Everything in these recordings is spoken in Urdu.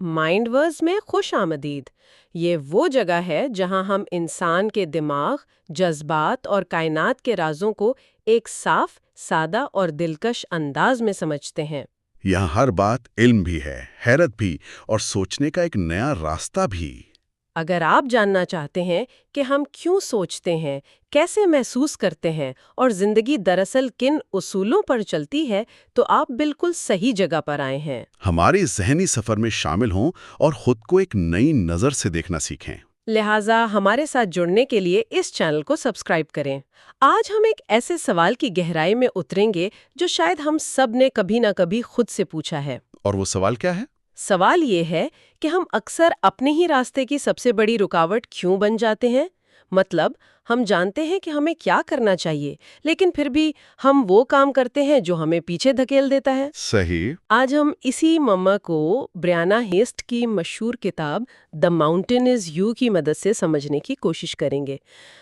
مائنڈ ورز میں خوش آمدید۔ یہ وہ جگہ ہے جہاں ہم انسان کے دماغ، جذبات اور کائنات کے رازوں کو ایک صاف، سادہ اور دلکش انداز میں سمجھتے ہیں۔ یہاں ہر بات علم بھی ہے، حیرت بھی، اور سوچنے کا ایک نیا راستہ بھی۔ اگر آپ جاننا چاہتے ہیں کہ ہم کیوں سوچتے ہیں، کیسے محسوس کرتے ہیں اور زندگی دراصل کن اصولوں پر چلتی ہے، تو آپ بالکل صحیح جگہ پر آئے ہیں۔ ہمارے ذہنی سفر میں شامل ہوں اور خود کو ایک نئی نظر سے دیکھنا سیکھیں۔ لہٰذا ہمارے ساتھ جڑنے کے لیے اس چینل کو سبسکرائب کریں۔ آج ہم ایک ایسے سوال کی گہرائی میں اتریں گے جو شاید ہم سب نے کبھی نہ کبھی خود سے پوچھا ہے۔ اور وہ سوال کیا ہے؟ سوال یہ ہے کہ ہم اکثر اپنے ہی راستے کی سب سے بڑی رکاوٹ کیوں بن جاتے ہیں؟ مطلب ہم جانتے ہیں کہ ہمیں کیا کرنا چاہیے، لیکن پھر بھی ہم وہ کام کرتے ہیں جو ہمیں پیچھے دھکیل دیتا ہے۔ صحیح۔ آج ہم اسی مما کو بریانا ہیسٹ کی مشہور کتاب دی ماؤنٹین از یو کی مدد سے سمجھنے کی کوشش کریں گے۔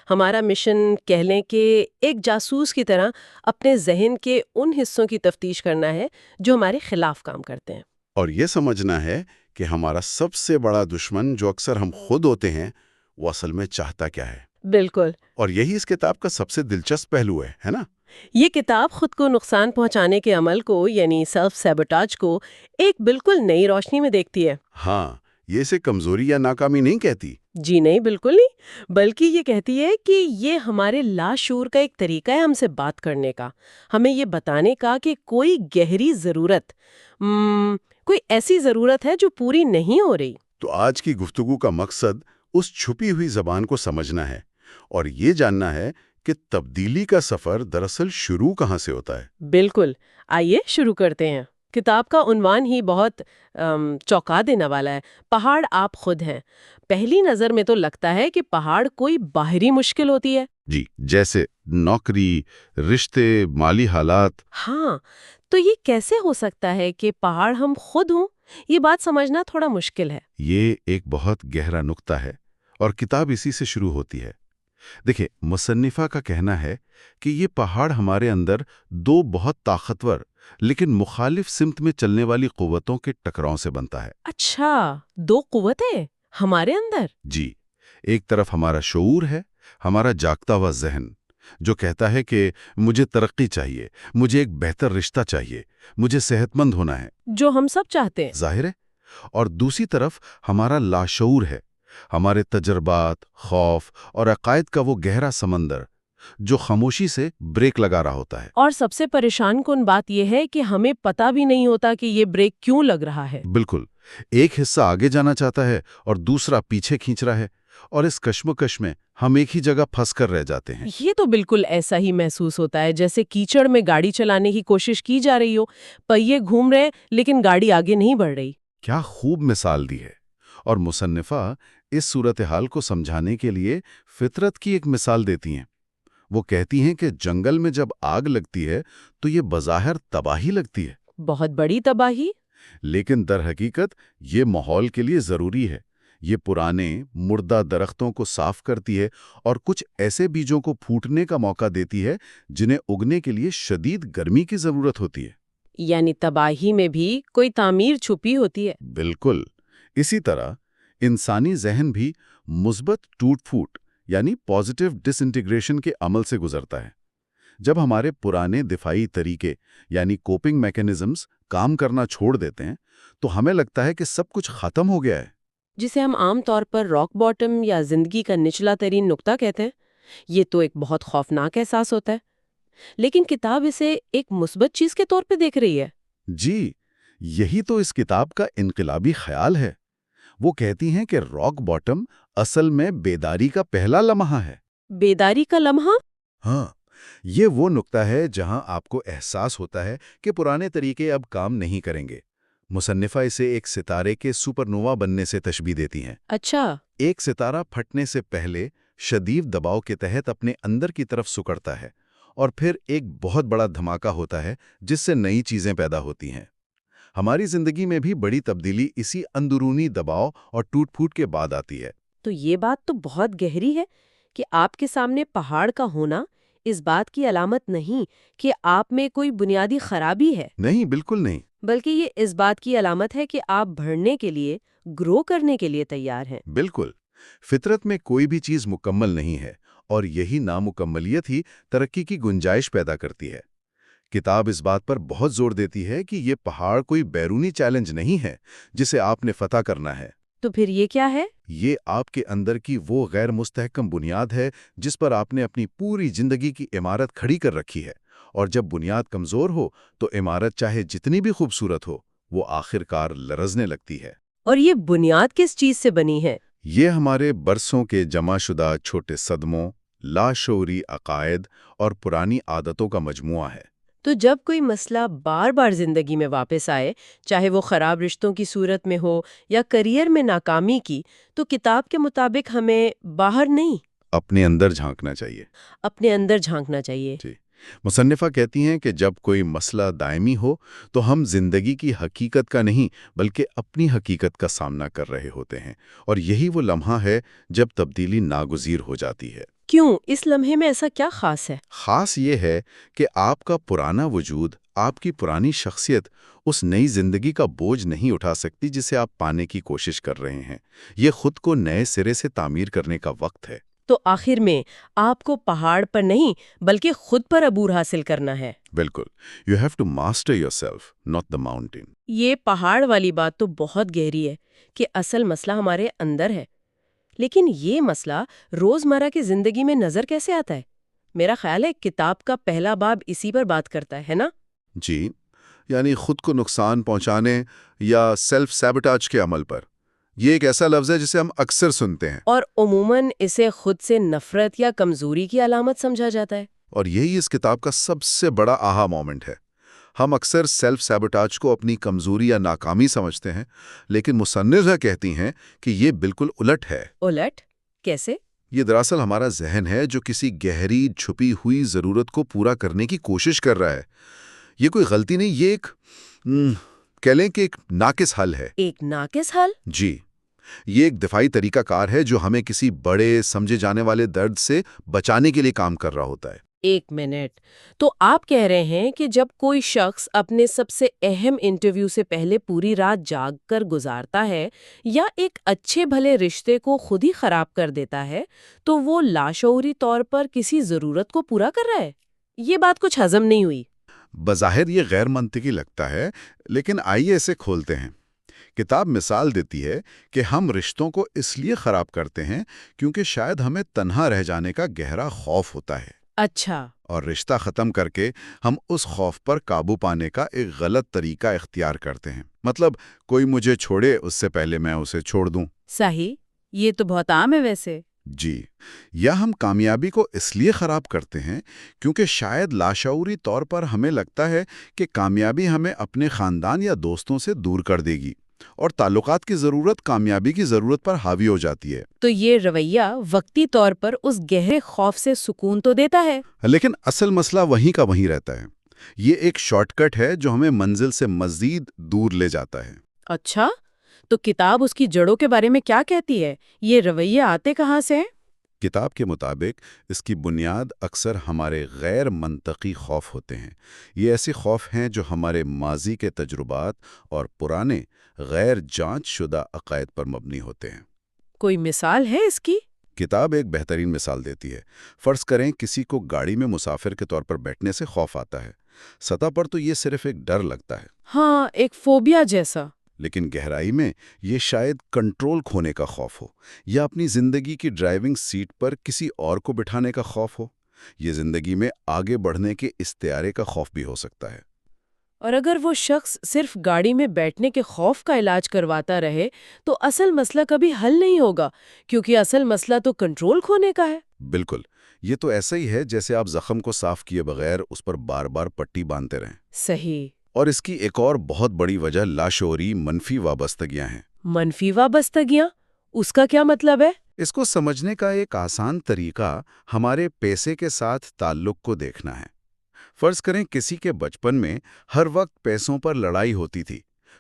ہمارا مشن کہہ لیں کہ ایک جاسوس کی طرح اپنے ذہن کے ان حصوں کی تفتیش کرنا ہے جو ہمارے خلاف کام کرتے ہیں، اور یہ سمجھنا ہے کہ ہمارا سب سے بڑا دشمن جو اکثر ہم خود ہوتے ہیں، وہ اصل میں چاہتا کیا ہے۔ بالکل۔ اور یہی اس کتاب کا سب سے دلچسپ پہلو ہے نا؟ یہ کتاب خود کو نقصان پہنچانے کے عمل کو، یعنی سیلف سیبوٹاج کو، ایک بالکل نئی روشنی میں دیکھتی ہے۔ ہاں، یہ اسے کمزوری یا ناکامی نہیں کہتی۔ جی نہیں، بالکل نہیں، بلکہ یہ کہتی ہے کہ یہ ہمارے لاشعور کا ایک طریقہ ہے ہم سے بات کرنے کا، ہمیں یہ بتانے کا کہ کوئی گہری ضرورت، کوئی ایسی ضرورت ہے جو پوری نہیں ہو رہی۔ تو آج کی گفتگو کا مقصد اس چھپی ہوئی زبان کو سمجھنا ہے اور یہ جاننا ہے کہ تبدیلی کا سفر دراصل شروع کہاں سے ہوتا ہے۔ بالکل، آئیے شروع کرتے ہیں۔ کتاب کا عنوان ہی بہت چونکا دینے والا ہے، پہاڑ آپ خود ہیں۔ پہلی نظر میں تو لگتا ہے کہ پہاڑ کوئی باہری مشکل ہوتی ہے۔ جی، جیسے نوکری، رشتے، مالی حالات۔ ہاں، تو یہ کیسے ہو سکتا ہے کہ پہاڑ ہم خود ہوں؟ یہ بات سمجھنا تھوڑا مشکل ہے۔ یہ ایک بہت گہرا نقطہ ہے اور کتاب اسی سے شروع ہوتی ہے۔ دیکھیں، مصنفہ کا کہنا ہے کہ یہ پہاڑ ہمارے اندر دو بہت طاقتور لیکن مخالف سمت میں چلنے والی قوتوں کے ٹکراؤ سے بنتا ہے۔ اچھا، دو قوتیں ہمارے اندر؟ جی، ایک طرف ہمارا شعور ہے، ہمارا جاگتا ہوا ذہن، جو کہتا ہے کہ مجھے ترقی چاہیے، مجھے ایک بہتر رشتہ چاہیے، مجھے صحت مند ہونا ہے، جو ہم سب چاہتے ہیں۔ ظاہر ہے۔ اور دوسری طرف ہمارا لاشعور ہے، ہمارے تجربات، خوف اور عقائد کا وہ گہرا سمندر جو خاموشی سے بریک لگا رہا ہوتا ہے۔ اور سب سے پریشان کن بات یہ ہے کہ ہمیں پتہ بھی نہیں ہوتا کہ یہ بریک کیوں لگ رہا ہے۔ بالکل، ایک حصہ آگے جانا چاہتا ہے اور دوسرا پیچھے کھینچ رہا ہے، اور اس کشمکش میں ہم ایک ہی جگہ پھنس کر رہ جاتے ہیں۔ یہ تو بالکل ایسا ہی محسوس ہوتا ہے جیسے کیچڑ میں گاڑی چلانے کی کوشش کی جا رہی ہو، پہیے گھوم رہے لیکن گاڑی آگے نہیں بڑھ رہی۔ کیا خوب مثال دی ہے۔ اور مصنفہ اس صورتحال کو سمجھانے کے لیے فطرت کی ایک مثال دیتی ہیں۔ وہ کہتی ہیں کہ جنگل میں جب آگ لگتی ہے تو یہ بظاہر تباہی لگتی ہے، بہت بڑی تباہی۔ لیکن در حقیقت یہ ماحول کے لیے ضروری ہے۔ یہ پرانے مردہ درختوں کو صاف کرتی ہے اور کچھ ایسے بیجوں کو پھوٹنے کا موقع دیتی ہے جنہیں اگنے کے لیے شدید گرمی کی ضرورت ہوتی ہے۔ یعنی تباہی میں بھی کوئی تعمیر چھپی ہوتی ہے۔ بالکل۔ اسی طرح انسانی ذہن بھی مثبت ٹوٹ پھوٹ یعنی پازیٹیو ڈس انٹیگریشن کے عمل سے گزرتا ہے۔ جب ہمارے پرانے دفاعی طریقے یعنی کوپنگ میکینزمز کام کرنا چھوڑ دیتے ہیں تو ہمیں لگتا ہے کہ سب کچھ ختم ہو گیا ہے، جسے ہم عام طور پر راک باٹم یا زندگی کا نچلا ترین نقطہ کہتے ہیں۔ یہ تو ایک بہت خوفناک احساس ہوتا ہے، لیکن کتاب اسے ایک مثبت چیز کے طور پہ دیکھ رہی ہے۔ جی، یہی تو اس کتاب کا انقلابی خیال ہے۔ وہ کہتی ہیں کہ راک باٹم اصل میں بیداری کا پہلا لمحہ ہے۔ بیداری کا لمحہ؟ ہاں، یہ وہ نقطہ ہے جہاں آپ کو احساس ہوتا ہے کہ پرانے طریقے اب کام نہیں کریں گے۔ مصنفہ اسے ایک ستارے کے سپر نووا بننے سے تشبیہ دیتی ہیں۔ اچھا۔ ایک ستارہ پھٹنے سے پہلے شدید دباؤ کے تحت اپنے اندر کی طرف سکڑتا ہے اور پھر ایک بہت بڑا دھماکہ ہوتا ہے جس سے نئی چیزیں پیدا ہوتی ہیں۔ ہماری زندگی میں بھی بڑی تبدیلی اسی اندرونی دباؤ اور ٹوٹ پھوٹ کے بعد آتی ہے۔ تو یہ بات تو بہت گہری ہے کہ آپ کے سامنے پہاڑ کا ہونا اس بات کی علامت نہیں کہ آپ میں کوئی بنیادی خرابی ہے۔ نہیں، بالکل نہیں۔ بلکہ یہ اس بات کی علامت ہے کہ آپ بڑھنے کے لیے، گرو کرنے کے لیے تیار ہیں۔ بالکل، فطرت میں کوئی بھی چیز مکمل نہیں ہے، اور یہی نامکملیت ہی ترقی کی گنجائش پیدا کرتی ہے۔ کتاب اس بات پر بہت زور دیتی ہے کہ یہ پہاڑ کوئی بیرونی چیلنج نہیں ہے جسے آپ نے فتح کرنا ہے۔ تو پھر یہ کیا ہے؟ یہ آپ کے اندر کی وہ غیر مستحکم بنیاد ہے جس پر آپ نے اپنی پوری زندگی کی عمارت کھڑی کر رکھی ہے، اور جب بنیاد کمزور ہو تو عمارت چاہے جتنی بھی خوبصورت ہو، وہ آخر کار لرزنے لگتی ہے۔ اور یہ بنیاد کس چیز سے بنی ہے؟ یہ ہمارے برسوں کے جمع شدہ چھوٹے صدموں، لاشعوری عقائد اور پرانی عادتوں کا مجموعہ ہے۔ تو جب کوئی مسئلہ بار بار زندگی میں واپس آئے، چاہے وہ خراب رشتوں کی صورت میں ہو یا کریئر میں ناکامی کی، تو کتاب کے مطابق ہمیں باہر نہیں، اپنے اندر جھانکنا چاہیے۔ اپنے اندر جھانکنا چاہیے۔ جی، مصنفہ کہتی ہیں کہ جب کوئی مسئلہ دائمی ہو تو ہم زندگی کی حقیقت کا نہیں بلکہ اپنی حقیقت کا سامنا کر رہے ہوتے ہیں، اور یہی وہ لمحہ ہے جب تبدیلی ناگزیر ہو جاتی ہے۔ کیوں؟ اس لمحے میں ایسا کیا خاص ہے؟ خاص یہ ہے کہ آپ کا پرانا وجود، آپ کی پرانی شخصیت اس نئی زندگی کا بوجھ نہیں اٹھا سکتی جسے آپ پانے کی کوشش کر رہے ہیں۔ یہ خود کو نئے سرے سے تعمیر کرنے کا وقت ہے۔ تو آخر میں آپ کو پہاڑ پر نہیں بلکہ خود پر عبور حاصل کرنا ہے۔ بالکل، you have to master yourself, not the mountain. یہ پہاڑ والی بات تو بہت گہری ہے کہ اصل مسئلہ ہمارے اندر ہے، لیکن یہ مسئلہ روزمرہ کی زندگی میں نظر کیسے آتا ہے؟ میرا خیال ہے کتاب کا پہلا باب اسی پر بات کرتا ہے نا؟ جی، یعنی خود کو نقصان پہنچانے یا سیلف سیبوٹاج کے عمل پر۔ یہ ایک ایسا لفظ ہے جسے ہم اکثر سنتے ہیں، اور عموماً اسے خود سے نفرت یا کمزوری کی علامت سمجھا جاتا ہے۔ اور یہی اس کتاب کا سب سے بڑا آہا مومنٹ ہے۔ ہم اکثر سیلف سیبوٹاج کو اپنی کمزوری یا ناکامی سمجھتے ہیں، لیکن مصنفہ کہتی ہیں کہ یہ بالکل الٹ ہے۔ الٹ کیسے؟ یہ دراصل ہمارا ذہن ہے جو کسی گہری چھپی ہوئی ضرورت کو پورا کرنے کی کوشش کر رہا ہے۔ یہ کوئی غلطی نہیں، یہ ایک کہہ لیں کہ ایک ناقص حل ہے۔ ایک ناقص حل؟ جی، یہ ایک دفاعی طریقہ کار ہے جو ہمیں کسی بڑے سمجھے جانے والے درد سے بچانے کے لیے کام کر رہا ہوتا ہے۔ ایک منٹ، تو آپ کہہ رہے ہیں کہ جب کوئی شخص اپنے سب سے اہم انٹرویو سے پہلے پوری رات جاگ کر گزارتا ہے یا ایک اچھے بھلے رشتے کو خود ہی خراب کر دیتا ہے، تو وہ لاشعوری طور پر کسی ضرورت کو پورا کر رہا ہے؟ یہ بات کچھ ہضم نہیں ہوئی۔ بظاہر یہ غیر منطقی لگتا ہے، لیکن آئیے اسے کھولتے ہیں۔ کتاب مثال دیتی ہے کہ ہم رشتوں کو اس لیے خراب کرتے ہیں کیونکہ شاید ہمیں تنہا رہ جانے کا گہرا خوف ہوتا ہے۔ اچھا۔ اور رشتہ ختم کر کے ہم اس خوف پر قابو پانے کا ایک غلط طریقہ اختیار کرتے ہیں، مطلب کوئی مجھے چھوڑے اس سے پہلے میں اسے چھوڑ دوں۔ صحیح، یہ تو بہت عام ہے ویسے۔ جی، یا ہم کامیابی کو اس لیے خراب کرتے ہیں کیونکہ شاید لاشعوری طور پر ہمیں لگتا ہے کہ کامیابی ہمیں اپنے خاندان یا دوستوں سے دور کر دے گی، اور تعلقات کی ضرورت کامیابی کی ضرورت پر حاوی ہو جاتی ہے۔ تو یہ رویہ وقتی طور پر اس گہرے خوف سے سکون تو دیتا ہے، لیکن اصل مسئلہ وہیں کا وہیں رہتا ہے۔ یہ ایک شارٹ کٹ ہے جو ہمیں منزل سے مزید دور لے جاتا ہے۔ اچھا، تو کتاب اس کی جڑوں کے بارے میں کیا کہتی ہے؟ یہ رویے آتے کہاں سے ہیں؟ کتاب کے مطابق اس کی بنیاد اکثر ہمارے غیر منطقی خوف ہوتے ہیں۔ یہ ایسے خوف ہیں جو ہمارے ماضی کے تجربات اور پرانے غیر جانچ شدہ عقائد پر مبنی ہوتے ہیں۔ کوئی مثال ہے اس کی؟ کتاب ایک بہترین مثال دیتی ہے۔ فرض کریں کسی کو گاڑی میں مسافر کے طور پر بیٹھنے سے خوف آتا ہے۔ سطح پر تو یہ صرف ایک ڈر لگتا ہے، ہاں، ایک فوبیا جیسا۔ لیکن گہرائی میں یہ شاید کنٹرول کھونے کا خوف ہو، یا اپنی زندگی کی ڈرائیونگ سیٹ پر کسی اور کو بٹھانے کا خوف ہو۔ یہ زندگی میں آگے بڑھنے کے استعارے کا خوف بھی ہو سکتا ہے۔ اور اگر وہ شخص صرف گاڑی میں بیٹھنے کے خوف کا علاج کرواتا رہے تو اصل مسئلہ کبھی حل نہیں ہوگا، کیونکہ اصل مسئلہ تو کنٹرول کھونے کا ہے۔ بالکل، یہ تو ایسا ہی ہے جیسے آپ زخم کو صاف کیے بغیر اس پر بار بار پٹی باندھتے رہیں۔ صحیح۔ اور اس کی ایک اور بہت بڑی وجہ لاشعوری منفی وابستگیاں ہیں۔ منفی وابستگیاں؟ اس کا کیا مطلب ہے؟ اس کو سمجھنے کا ایک آسان طریقہ ہمارے پیسے کے ساتھ تعلق کو دیکھنا ہے۔ فرض کریں کسی کے بچپن میں ہر وقت پیسوں پر لڑائی ہوتی تھی،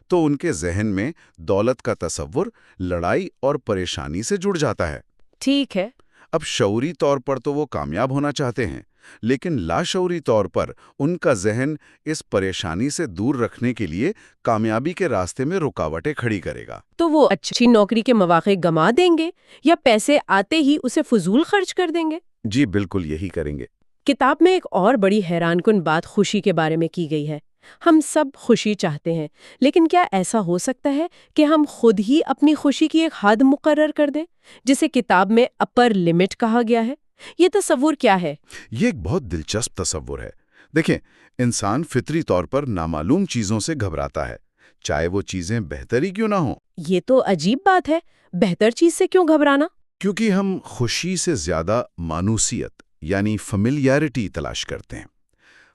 تو ان کے ذہن میں دولت کا تصور لڑائی اور پریشانی سے جڑ جاتا ہے۔ ٹھیک ہے۔ اب شعوری طور پر تو وہ کامیاب ہونا چاہتے ہیں، لیکن لاشعوری طور پر ان کا ذہن اس پریشانی سے دور رکھنے کے لیے کامیابی کے راستے میں رکاوٹیں کھڑی کرے گا۔ تو وہ اچھی نوکری کے مواقع گما دیں گے یا پیسے آتے ہی اسے فضول خرچ کر دیں گے؟ جی بالکل یہی کریں گے۔ کتاب میں ایک اور بڑی حیران کن بات خوشی کے بارے میں کی گئی ہے۔ ہم سب خوشی چاہتے ہیں، لیکن کیا ایسا ہو سکتا ہے کہ ہم خود ہی اپنی خوشی کی ایک حد مقرر کر دیں، جسے کتاب میں اپر لمٹ کہا گیا ہے؟ یہ تصور کیا ہے؟ یہ ایک بہت دلچسپ تصور ہے۔ دیکھیں، انسان فطری طور پر نامعلوم چیزوں سے گھبراتا ہے، چاہے وہ چیزیں بہتر ہی کیوں نہ ہوں۔ یہ تو عجیب بات ہے، بہتر چیز سے کیوں گھبرانا؟ کیونکہ ہم خوشی سے زیادہ مانوسیت یعنی فیملیرٹی تلاش کرتے ہیں۔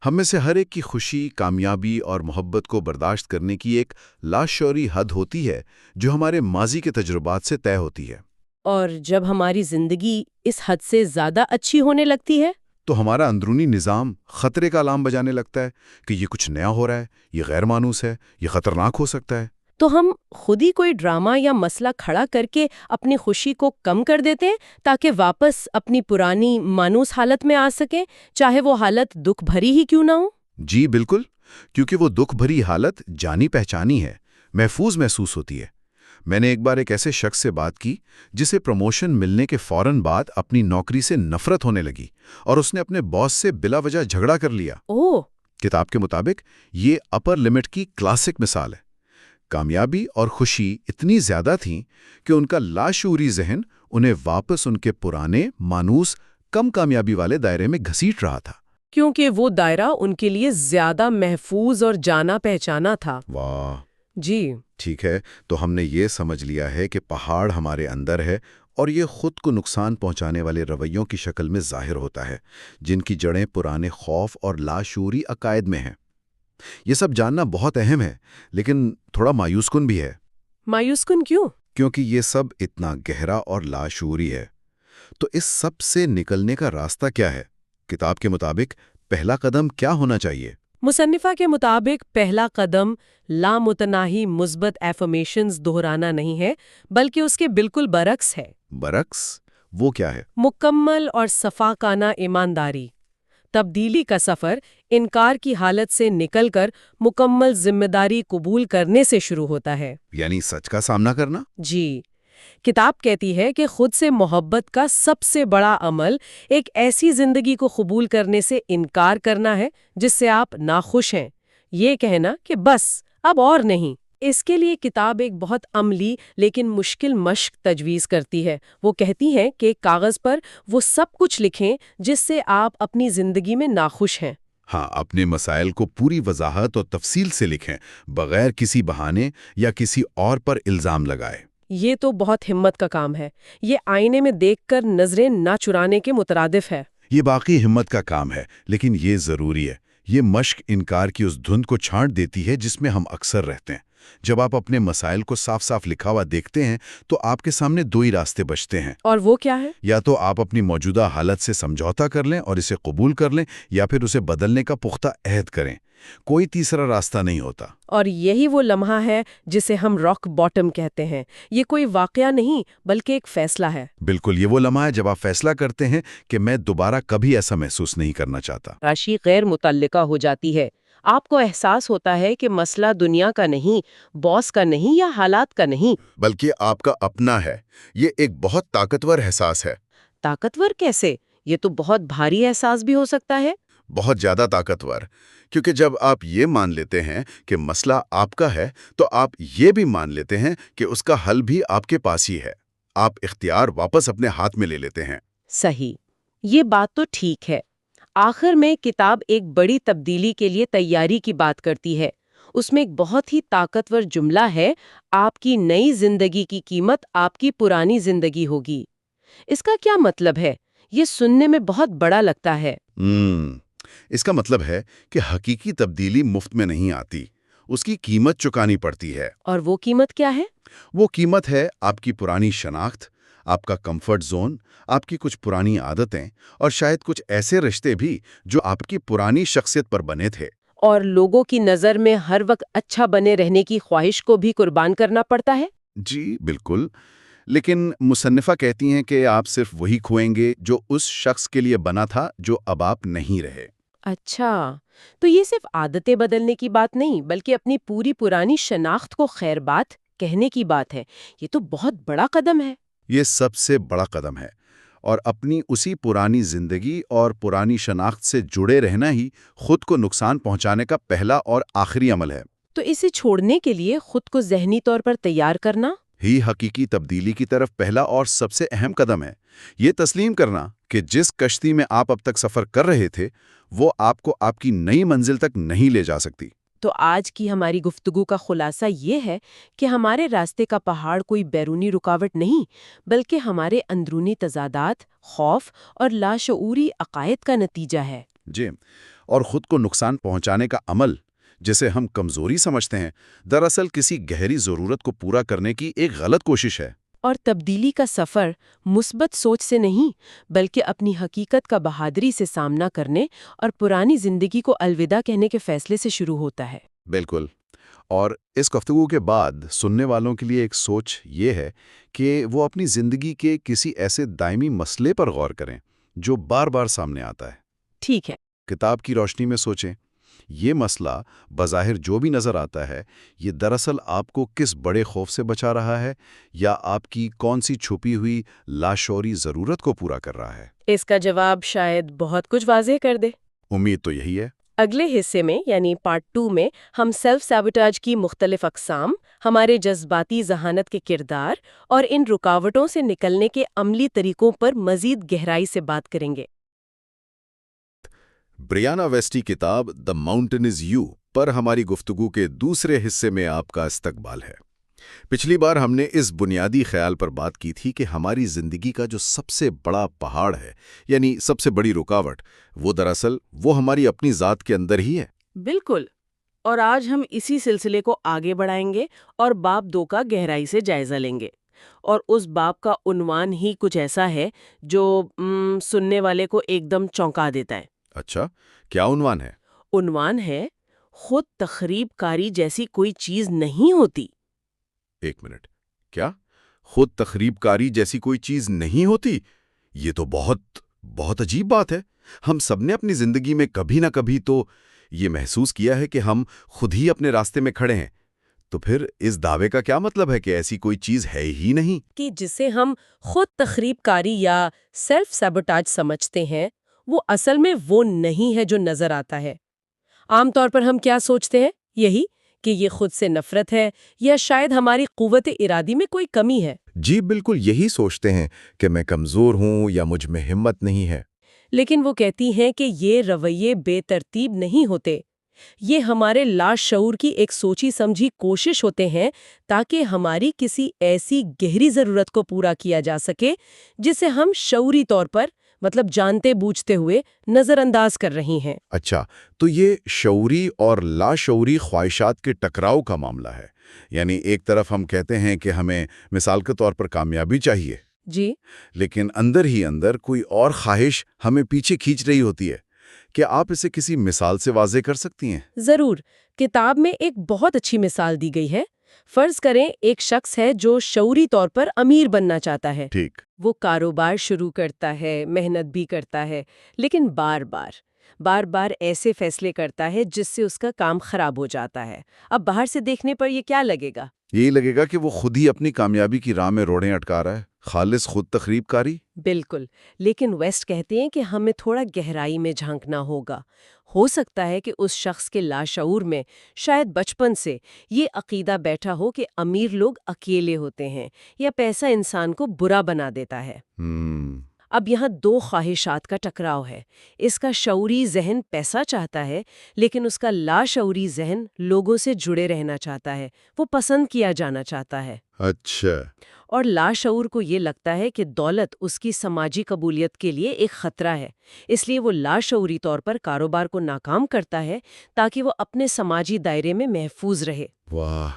ہم میں سے ہر ایک کی خوشی، کامیابی اور محبت کو برداشت کرنے کی ایک لاشعوری حد ہوتی ہے جو ہمارے ماضی کے تجربات سے طے ہوتی ہے۔ اور جب ہماری زندگی اس حد سے زیادہ اچھی ہونے لگتی ہے تو ہمارا اندرونی نظام خطرے کا الارم بجانے لگتا ہے کہ یہ کچھ نیا ہو رہا ہے، یہ غیر مانوس ہے، یہ خطرناک ہو سکتا ہے۔ تو ہم خود ہی کوئی ڈرامہ یا مسئلہ کھڑا کر کے اپنی خوشی کو کم کر دیتے ہیں تاکہ واپس اپنی پرانی مانوس حالت میں آ سکیں، چاہے وہ حالت دکھ بھری ہی کیوں نہ ہو؟ جی بالکل، کیونکہ وہ دکھ بھری حالت جانی پہچانی ہے، محفوظ محسوس ہوتی ہے۔ میں نے ایک بار ایک ایسے شخص سے بات کی جسے پروموشن ملنے کے فوراً بعد اپنی نوکری سے نفرت ہونے لگی اور اس نے اپنے باس سے بلا وجہ جھگڑا کر لیا۔ اوہ! کتاب کے مطابق یہ اپر لمٹ کی کلاسک مثال ہے۔ کامیابی اور خوشی اتنی زیادہ تھیں کہ ان کا لاشعوری ذہن انہیں واپس ان کے پرانے، مانوس، کم کامیابی والے دائرے میں گھسیٹ رہا تھا۔ کیونکہ وہ دائرہ ان کے لیے زیادہ محفوظ اور جانا پہچانا تھا۔ واہ! جی ٹھیک ہے، تو ہم نے یہ سمجھ لیا ہے کہ پہاڑ ہمارے اندر ہے اور یہ خود کو نقصان پہنچانے والے رویوں کی شکل میں ظاہر ہوتا ہے، جن کی جڑیں پرانے خوف اور لاشعوری عقائد میں ہیں۔ یہ سب جاننا بہت اہم ہے، لیکن تھوڑا مایوس کن بھی ہے۔ مایوس کن کیوں؟ کیونکہ یہ سب اتنا گہرا اور لاشعوری ہے۔ تو اس سب سے نکلنے کا راستہ کیا ہے؟ کتاب کے مطابق پہلا قدم کیا ہونا چاہیے؟ مصنفہ کے مطابق پہلا قدم لامتناہی مثبت ایفرمیشنز دہرانا نہیں ہے، بلکہ اس کے بالکل برعکس ہے۔ برعکس؟ وہ کیا ہے؟ مکمل اور صفاقانہ ایمانداری۔ تبدیلی کا سفر انکار کی حالت سے نکل کر مکمل ذمہ داری قبول کرنے سے شروع ہوتا ہے۔ یعنی سچ کا سامنا کرنا؟ جی، کتاب کہتی ہے کہ خود سے محبت کا سب سے بڑا عمل ایک ایسی زندگی کو قبول کرنے سے انکار کرنا ہے جس سے آپ ناخوش ہیں، یہ کہنا کہ بس اب اور نہیں۔ اس کے لیے کتاب ایک بہت عملی لیکن مشکل مشق تجویز کرتی ہے۔ وہ کہتی ہیں کہ کاغذ پر وہ سب کچھ لکھیں جس سے آپ اپنی زندگی میں ناخوش ہیں۔ ہاں، اپنے مسائل کو پوری وضاحت اور تفصیل سے لکھیں، بغیر کسی بہانے یا کسی اور پر الزام لگائے۔ یہ تو بہت ہمت کا کام ہے۔ یہ آئینے میں دیکھ کر نظریں نہ چرانے کے مترادف ہے۔ یہ باقی ہمت کا کام ہے، لیکن یہ ضروری ہے۔ یہ مشق انکار کی اس دھند کو چھانٹ دیتی ہے جس میں ہم اکثر رہتے ہیں۔ جب آپ اپنے مسائل کو صاف صاف لکھا ہوا دیکھتے ہیں تو آپ کے سامنے دو ہی راستے بچتے ہیں۔ اور وہ کیا ہے؟ یا تو آپ اپنی موجودہ حالت سے سمجھوتا کر لیں اور اسے قبول کر لیں، یا پھر اسے بدلنے کا پختہ عہد کریں۔ کوئی تیسرا راستہ نہیں ہوتا۔ اور یہی وہ لمحہ ہے جسے ہم راک باٹم کہتے ہیں۔ یہ کوئی واقعہ نہیں بلکہ ایک فیصلہ ہے۔ بالکل، یہ وہ لمحہ ہے جب آپ فیصلہ کرتے ہیں کہ میں دوبارہ کبھی ایسا محسوس نہیں کرنا چاہتا۔ راشی غیر متعلقہ ہو جاتی ہے۔ آپ کو احساس ہوتا ہے کہ مسئلہ دنیا کا نہیں، باس کا نہیں یا حالات کا نہیں، بلکہ آپ کا اپنا ہے۔ یہ ایک بہت طاقتور احساس ہے۔ طاقتور کیسے؟ یہ تو بہت بھاری احساس بھی ہو سکتا ہے۔ بہت زیادہ طاقتور، کیونکہ جب آپ یہ مان لیتے ہیں کہ مسئلہ آپ کا ہے تو آپ یہ بھی مان لیتے ہیں کہ اس کا حل بھی آپ کے پاس ہی ہے۔ آپ اختیار واپس اپنے ہاتھ میں لے لیتے ہیں۔ صحیح، یہ بات تو ٹھیک ہے۔ آخر میں کتاب ایک بڑی تبدیلی کے لیے تیاری کی بات کرتی ہے۔ اس میں ایک بہت ہی طاقتور جملہ ہے، آپ کی نئی زندگی کی قیمت آپ کی پرانی زندگی ہوگی۔ اس کا کیا مطلب ہے؟ یہ سننے میں بہت بڑا لگتا ہے۔ اس کا مطلب ہے کہ حقیقی تبدیلی مفت میں نہیں آتی، اس کی قیمت چکانی پڑتی ہے۔ اور وہ قیمت کیا ہے؟ وہ قیمت ہے آپ کی پرانی شناخت، آپ کا کمفرٹ زون، آپ کی کچھ پرانی عادتیں اور شاید کچھ ایسے رشتے بھی جو آپ کی پرانی شخصیت پر بنے تھے۔ اور لوگوں کی نظر میں ہر وقت اچھا بنے رہنے کی خواہش کو بھی قربان کرنا پڑتا ہے؟ جی بالکل، لیکن مصنفہ کہتی ہیں کہ آپ صرف وہی کھوئیں گے جو اس شخص کے لیے بنا تھا جو اب آپ نہیں رہے۔ اچھا، تو یہ صرف عادتیں بدلنے کی بات نہیں بلکہ اپنی پوری پرانی شناخت کو خیر بات کہنے کی بات ہے۔ یہ تو بہت بڑا قدم ہے۔ یہ سب سے بڑا قدم ہے، اور اپنی اسی پرانی زندگی اور پرانی شناخت سے جڑے رہنا ہی خود کو نقصان پہنچانے کا پہلا اور آخری عمل ہے۔ تو اسے چھوڑنے کے لیے خود کو ذہنی طور پر تیار کرنا ہی حقیقی تبدیلی کی طرف پہلا اور سب سے اہم قدم ہے۔ یہ تسلیم کرنا کہ جس کشتی میں آپ اب تک سفر کر رہے تھے وہ آپ کو آپ کی نئی منزل تک نہیں لے جا سکتی۔ تو آج کی ہماری گفتگو کا خلاصہ یہ ہے کہ ہمارے راستے کا پہاڑ کوئی بیرونی رکاوٹ نہیں بلکہ ہمارے اندرونی تضادات، خوف اور لاشعوری عقائد کا نتیجہ ہے۔ جی، اور خود کو نقصان پہنچانے کا عمل جسے ہم کمزوری سمجھتے ہیں دراصل کسی گہری ضرورت کو پورا کرنے کی ایک غلط کوشش ہے۔ اور تبدیلی کا سفر مثبت سوچ سے نہیں بلکہ اپنی حقیقت کا بہادری سے سامنا کرنے اور پرانی زندگی کو الوداع کہنے کے فیصلے سے شروع ہوتا ہے۔ بالکل، اور اس گفتگو کے بعد سننے والوں کے لیے ایک سوچ یہ ہے کہ وہ اپنی زندگی کے کسی ایسے دائمی مسئلے پر غور کریں جو بار بار سامنے آتا ہے۔ ٹھیک ہے۔ کتاب کی روشنی میں سوچیں، یہ مسئلہ بظاہر جو بھی نظر آتا ہے یہ دراصل آپ کو کس بڑے خوف سے بچا رہا ہے یا آپ کی کون سی چھپی ہوئی لاشعوری ضرورت کو پورا کر رہا ہے۔ اس کا جواب شاید بہت کچھ واضح کر دے۔ امید تو یہی ہے۔ اگلے حصے میں یعنی پارٹ 2 میں ہم سیلف سیبوٹاج کی مختلف اقسام، ہمارے جذباتی ذہانت کے کردار اور ان رکاوٹوں سے نکلنے کے عملی طریقوں پر مزید گہرائی سے بات کریں گے۔ بریانا ویسٹ کی کتاب دی ماؤنٹین از یو پر ہماری گفتگو کے دوسرے حصے میں آپ کا استقبال ہے۔ پچھلی بار ہم نے اس بنیادی خیال پر بات کی تھی کہ ہماری زندگی کا جو سب سے بڑا پہاڑ ہے یعنی سب سے بڑی رکاوٹ وہ دراصل وہ ہماری اپنی ذات کے اندر ہی ہے۔ بالکل، اور آج ہم اسی سلسلے کو آگے بڑھائیں گے اور باب 2 کا گہرائی سے جائزہ لیں گے، اور اس باب کا عنوان ہی کچھ ایسا ہے جو سننے والے کو ایک دم چونکا دیتا ہے۔ اچھا، کیا عنوان ہے؟ عنوان ہے خود تخریب کاری جیسی کوئی چیز نہیں ہوتی۔ ایک منٹ، کیا خود تخریب کاری جیسی کوئی چیز نہیں ہوتی؟ یہ تو بہت عجیب بات ہے۔ ہم سب نے اپنی زندگی میں کبھی نہ کبھی تو یہ محسوس کیا ہے کہ ہم خود ہی اپنے راستے میں کھڑے ہیں، تو پھر اس دعوے کا کیا مطلب ہے کہ ایسی کوئی چیز ہے ہی نہیں؟ کہ جسے ہم خود تخریب کاری یا سیلف سیبوٹاج سمجھتے ہیں وہ اصل میں وہ نہیں ہے جو نظر آتا ہے۔ عام طور پر ہم کیا سوچتے ہیں؟ یہی کہ یہ خود سے نفرت ہے یا شاید ہماری قوت ارادی میں کوئی کمی ہے۔ جی بالکل یہی سوچتے ہیں کہ میں کمزور ہوں یا مجھ میں ہمت نہیں ہے۔ لیکن وہ کہتی ہیں کہ یہ رویے بے ترتیب نہیں ہوتے، یہ ہمارے لاشعور کی ایک سوچی سمجھی کوشش ہوتے ہیں تاکہ ہماری کسی ایسی گہری ضرورت کو پورا کیا جا سکے جسے ہم شعوری طور پر مطلب جانتے بوجھتے ہوئے نظر انداز کر رہی ہیں۔ اچھا، تو یہ شعوری اور لاشعوری خواہشات کے ٹکراؤ کا معاملہ ہے۔ یعنی ایک طرف ہم کہتے ہیں کہ ہمیں مثال کے طور پر کامیابی چاہیے، جی، لیکن اندر ہی اندر کوئی اور خواہش ہمیں پیچھے کھینچ رہی ہوتی ہے۔ کیا آپ اسے کسی مثال سے واضح کر سکتی ہیں؟ ضرور۔ کتاب میں ایک بہت اچھی مثال دی گئی ہے۔ فرض کریں ایک شخص ہے جو شعوری طور پر امیر بننا چاہتا ہے۔ ٹھیک۔ وہ کاروبار شروع کرتا ہے، محنت بھی کرتا ہے، لیکن بار بار ایسے فیصلے کرتا ہے جس سے اس کا کام خراب ہو جاتا ہے۔ اب باہر سے دیکھنے پر یہ کیا لگے گا؟ یہی لگے گا کہ وہ خود ہی اپنی کامیابی کی راہ میں روڑیں اٹکا رہا ہے، خالص خود تخریب کاری۔ بالکل، لیکن ویسٹ کہتے ہیں کہ ہمیں تھوڑا گہرائی میں جھانکنا ہوگا۔ ہو سکتا ہے کہ اس شخص کے لاشعور میں شاید بچپن سے یہ عقیدہ بیٹھا ہو کہ امیر لوگ اکیلے ہوتے ہیں یا پیسہ انسان کو برا بنا دیتا ہے۔ اب یہاں دو خواہشات کا ٹکراؤ ہے۔ اس کا شعوری ذہن پیسہ چاہتا ہے، لیکن اس کا لاشعوری ذہن لوگوں سے جڑے رہنا چاہتا ہے، وہ پسند کیا جانا چاہتا ہے۔ اچھا۔ اور لاشعور کو یہ لگتا ہے کہ دولت اس کی سماجی قبولیت کے لیے ایک خطرہ ہے، اس لیے وہ لاشعوری طور پر کاروبار کو ناکام کرتا ہے تاکہ وہ اپنے سماجی دائرے میں محفوظ رہے۔ واہ،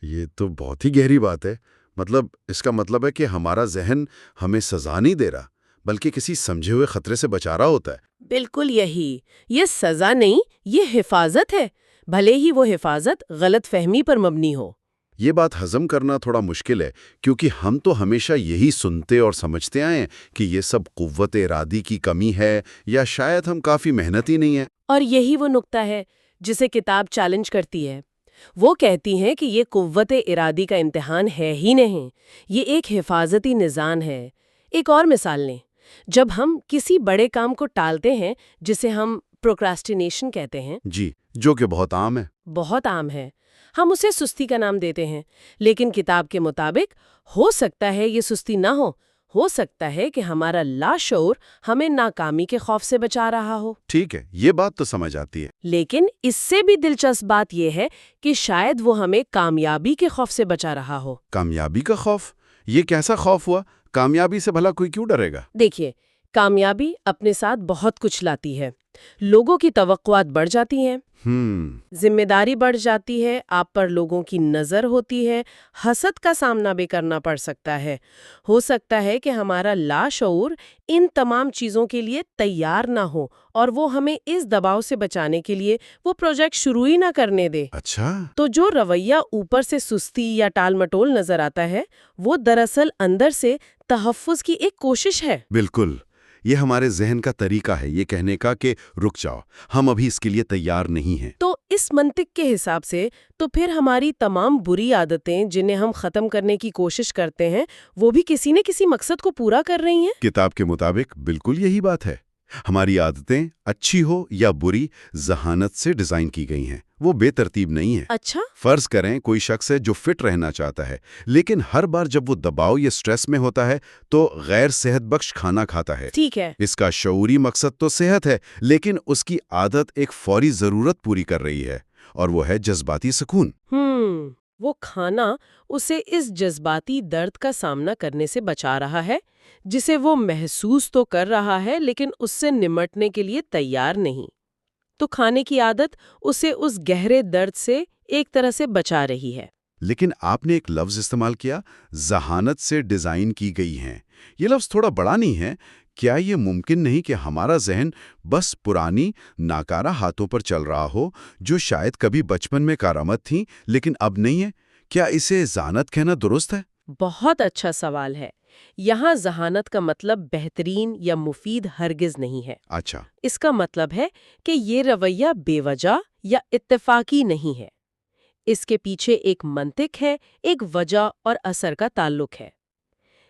یہ تو بہت ہی گہری بات ہے۔ مطلب اس کا مطلب ہے کہ ہمارا ذہن ہمیں سزا نہیں دے رہا بلکہ کسی سمجھے ہوئے خطرے سے بچا رہا ہوتا ہے۔ بالکل یہی، یہ سزا نہیں، یہ حفاظت ہے، بھلے ہی وہ حفاظت غلط فہمی پر مبنی ہو۔ یہ بات ہضم کرنا تھوڑا مشکل ہے، کیونکہ ہم تو ہمیشہ یہی سنتے اور سمجھتے آئے ہیں کہ یہ سب قوت ارادی کی کمی ہے یا شاید ہم کافی محنتی نہیں ہیں۔ اور یہی وہ نقطہ ہے جسے کتاب چیلنج کرتی ہے۔ وہ کہتی ہیں کہ یہ قوت ارادی کا امتحان ہے ہی نہیں، یہ ایک حفاظتی نظام ہے۔ ایک اور مثال لیں، جب ہم کسی بڑے کام کو ٹالتے ہیں جسے ہم پروکراسٹینیشن کہتے ہیں، جی، جو کہ بہت عام ہے۔ بہت عام ہے، ہم اسے سستی کا نام دیتے ہیں، لیکن کتاب کے مطابق ہو سکتا ہے یہ سستی نہ ہو سکتا ہے کہ ہمارا لاشعور ہمیں ناکامی کے خوف سے بچا رہا ہو۔ ٹھیک ہے، یہ بات تو سمجھ آتی ہے۔ لیکن اس سے بھی دلچسپ بات یہ ہے کہ شاید وہ ہمیں کامیابی کے خوف سے بچا رہا ہو۔ کامیابی کا خوف؟ یہ کیسا خوف ہوا؟ کامیابی سے بھلا کوئی کیوں ڈرے گا؟ دیکھیے، کامیابی اپنے ساتھ بہت کچھ لاتی ہے۔ لوگوں کی توقعات بڑھ جاتی ہیں، ذمہ داری بڑھ جاتی ہے، آپ پر لوگوں کی نظر ہوتی ہے، حسد کا سامنا بھی کرنا پڑ سکتا ہے۔ ہو سکتا ہے کہ ہمارا لاشعور ان تمام چیزوں کے لیے تیار نہ ہو اور وہ ہمیں اس دباؤ سے بچانے کے لیے وہ پروجیکٹ شروع ہی نہ کرنے دے۔ اچھا، تو جو رویہ اوپر سے سستی یا ٹال مٹول نظر آتا ہے، وہ دراصل اندر سے تحفظ کی ایک کوشش ہے۔ بالکل۔ یہ ہمارے ذہن کا طریقہ ہے یہ کہنے کا کہ رک جاؤ، ہم ابھی اس کے لیے تیار نہیں ہیں۔ تو اس منطق کے حساب سے تو پھر ہماری تمام بری عادتیں جنہیں ہم ختم کرنے کی کوشش کرتے ہیں، وہ بھی کسی نہ کسی مقصد کو پورا کر رہی ہیں۔ کتاب کے مطابق بالکل یہی بات ہے۔ ہماری عادتیں اچھی ہو یا بری ذہانت سے ڈیزائن کی گئی ہیں، وہ بے ترتیب نہیں ہیں۔ اچھا، فرض کریں کوئی شخص ہے جو فٹ رہنا چاہتا ہے، لیکن ہر بار جب وہ دباؤ یا سٹریس میں ہوتا ہے تو غیر صحت بخش کھانا کھاتا ہے۔ ٹھیک ہے۔ اس کا شعوری مقصد تو صحت ہے، لیکن اس کی عادت ایک فوری ضرورت پوری کر رہی ہے، اور وہ ہے جذباتی سکون۔ وہ کھانا اسے اس جذباتی درد کا سامنا کرنے سے بچا رہا ہے جسے وہ محسوس تو کر رہا ہے لیکن اس سے نمٹنے کے لیے تیار نہیں۔ تو کھانے کی عادت اسے اس گہرے درد سے ایک طرح سے بچا رہی ہے۔ لیکن آپ نے ایک لفظ استعمال کیا، ذہانت سے ڈیزائن کی گئی ہیں۔ یہ لفظ تھوڑا بڑا نہیں ہے؟ کیا یہ ممکن نہیں کہ ہمارا ذہن بس پرانی ناکارہ ہاتھوں پر چل رہا ہو جو شاید کبھی بچپن میں کارآمد تھیں لیکن اب نہیں ہے؟ کیا اسے ذہانت کہنا درست ہے؟ بہت اچھا سوال ہے۔ یہاں ذہانت کا مطلب بہترین یا مفید ہرگز نہیں ہے۔ اچھا، اس کا مطلب ہے کہ یہ رویہ بے وجہ یا اتفاقی نہیں ہے۔ اس کے پیچھے ایک منطق ہے، ایک وجہ اور اثر کا تعلق ہے۔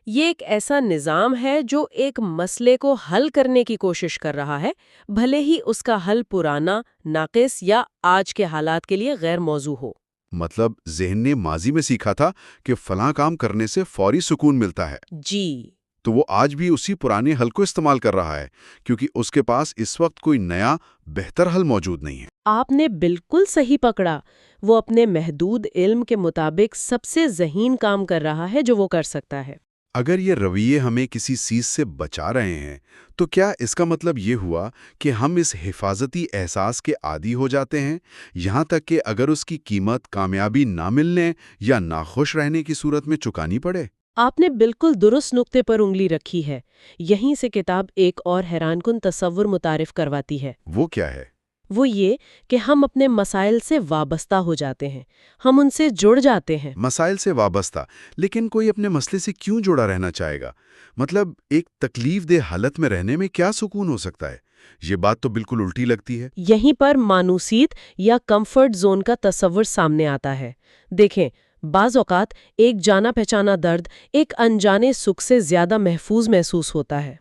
یہ ایک ایسا نظام ہے جو ایک مسئلے کو حل کرنے کی کوشش کر رہا ہے، بھلے ہی اس کا حل پرانا، ناقص یا آج کے حالات کے لیے غیر موزوں ہو۔ مطلب ذہن نے ماضی میں سیکھا تھا کہ فلاں کام کرنے سے فوری سکون ملتا ہے، جی، تو وہ آج بھی اسی پرانے حل کو استعمال کر رہا ہے کیونکہ اس کے پاس اس وقت کوئی نیا بہتر حل موجود نہیں ہے۔ آپ نے بالکل صحیح پکڑا۔ وہ اپنے محدود علم کے مطابق سب سے ذہین کام کر رہا ہے جو وہ کر سکتا ہے۔ اگر یہ رویے ہمیں کسی چیز سے بچا رہے ہیں تو کیا اس کا مطلب یہ ہوا کہ ہم اس حفاظتی احساس کے عادی ہو جاتے ہیں، یہاں تک کہ اگر اس کی قیمت کامیابی نہ ملنے یا ناخوش رہنے کی صورت میں چکانی پڑے؟ آپ نے بالکل درست نقطے پر انگلی رکھی ہے۔ یہیں سے کتاب ایک اور حیران کن تصور متعارف کرواتی ہے۔ وہ کیا ہے؟ وہ یہ کہ ہم اپنے مسائل سے وابستہ ہو جاتے ہیں، ہم ان سے جڑ جاتے ہیں۔ مسائل سے وابستہ؟ لیکن کوئی اپنے مسئلے سے کیوں جڑا رہنا چاہے گا؟ مطلب ایک تکلیف دہ حالت میں رہنے میں کیا سکون ہو سکتا ہے؟ یہ بات تو بالکل الٹی لگتی ہے۔ یہیں پر مانوسیت یا کمفرٹ زون کا تصور سامنے آتا ہے۔ دیکھیں، بعض اوقات ایک جانا پہچانا درد ایک انجانے سکھ سے زیادہ محفوظ محسوس ہوتا ہے۔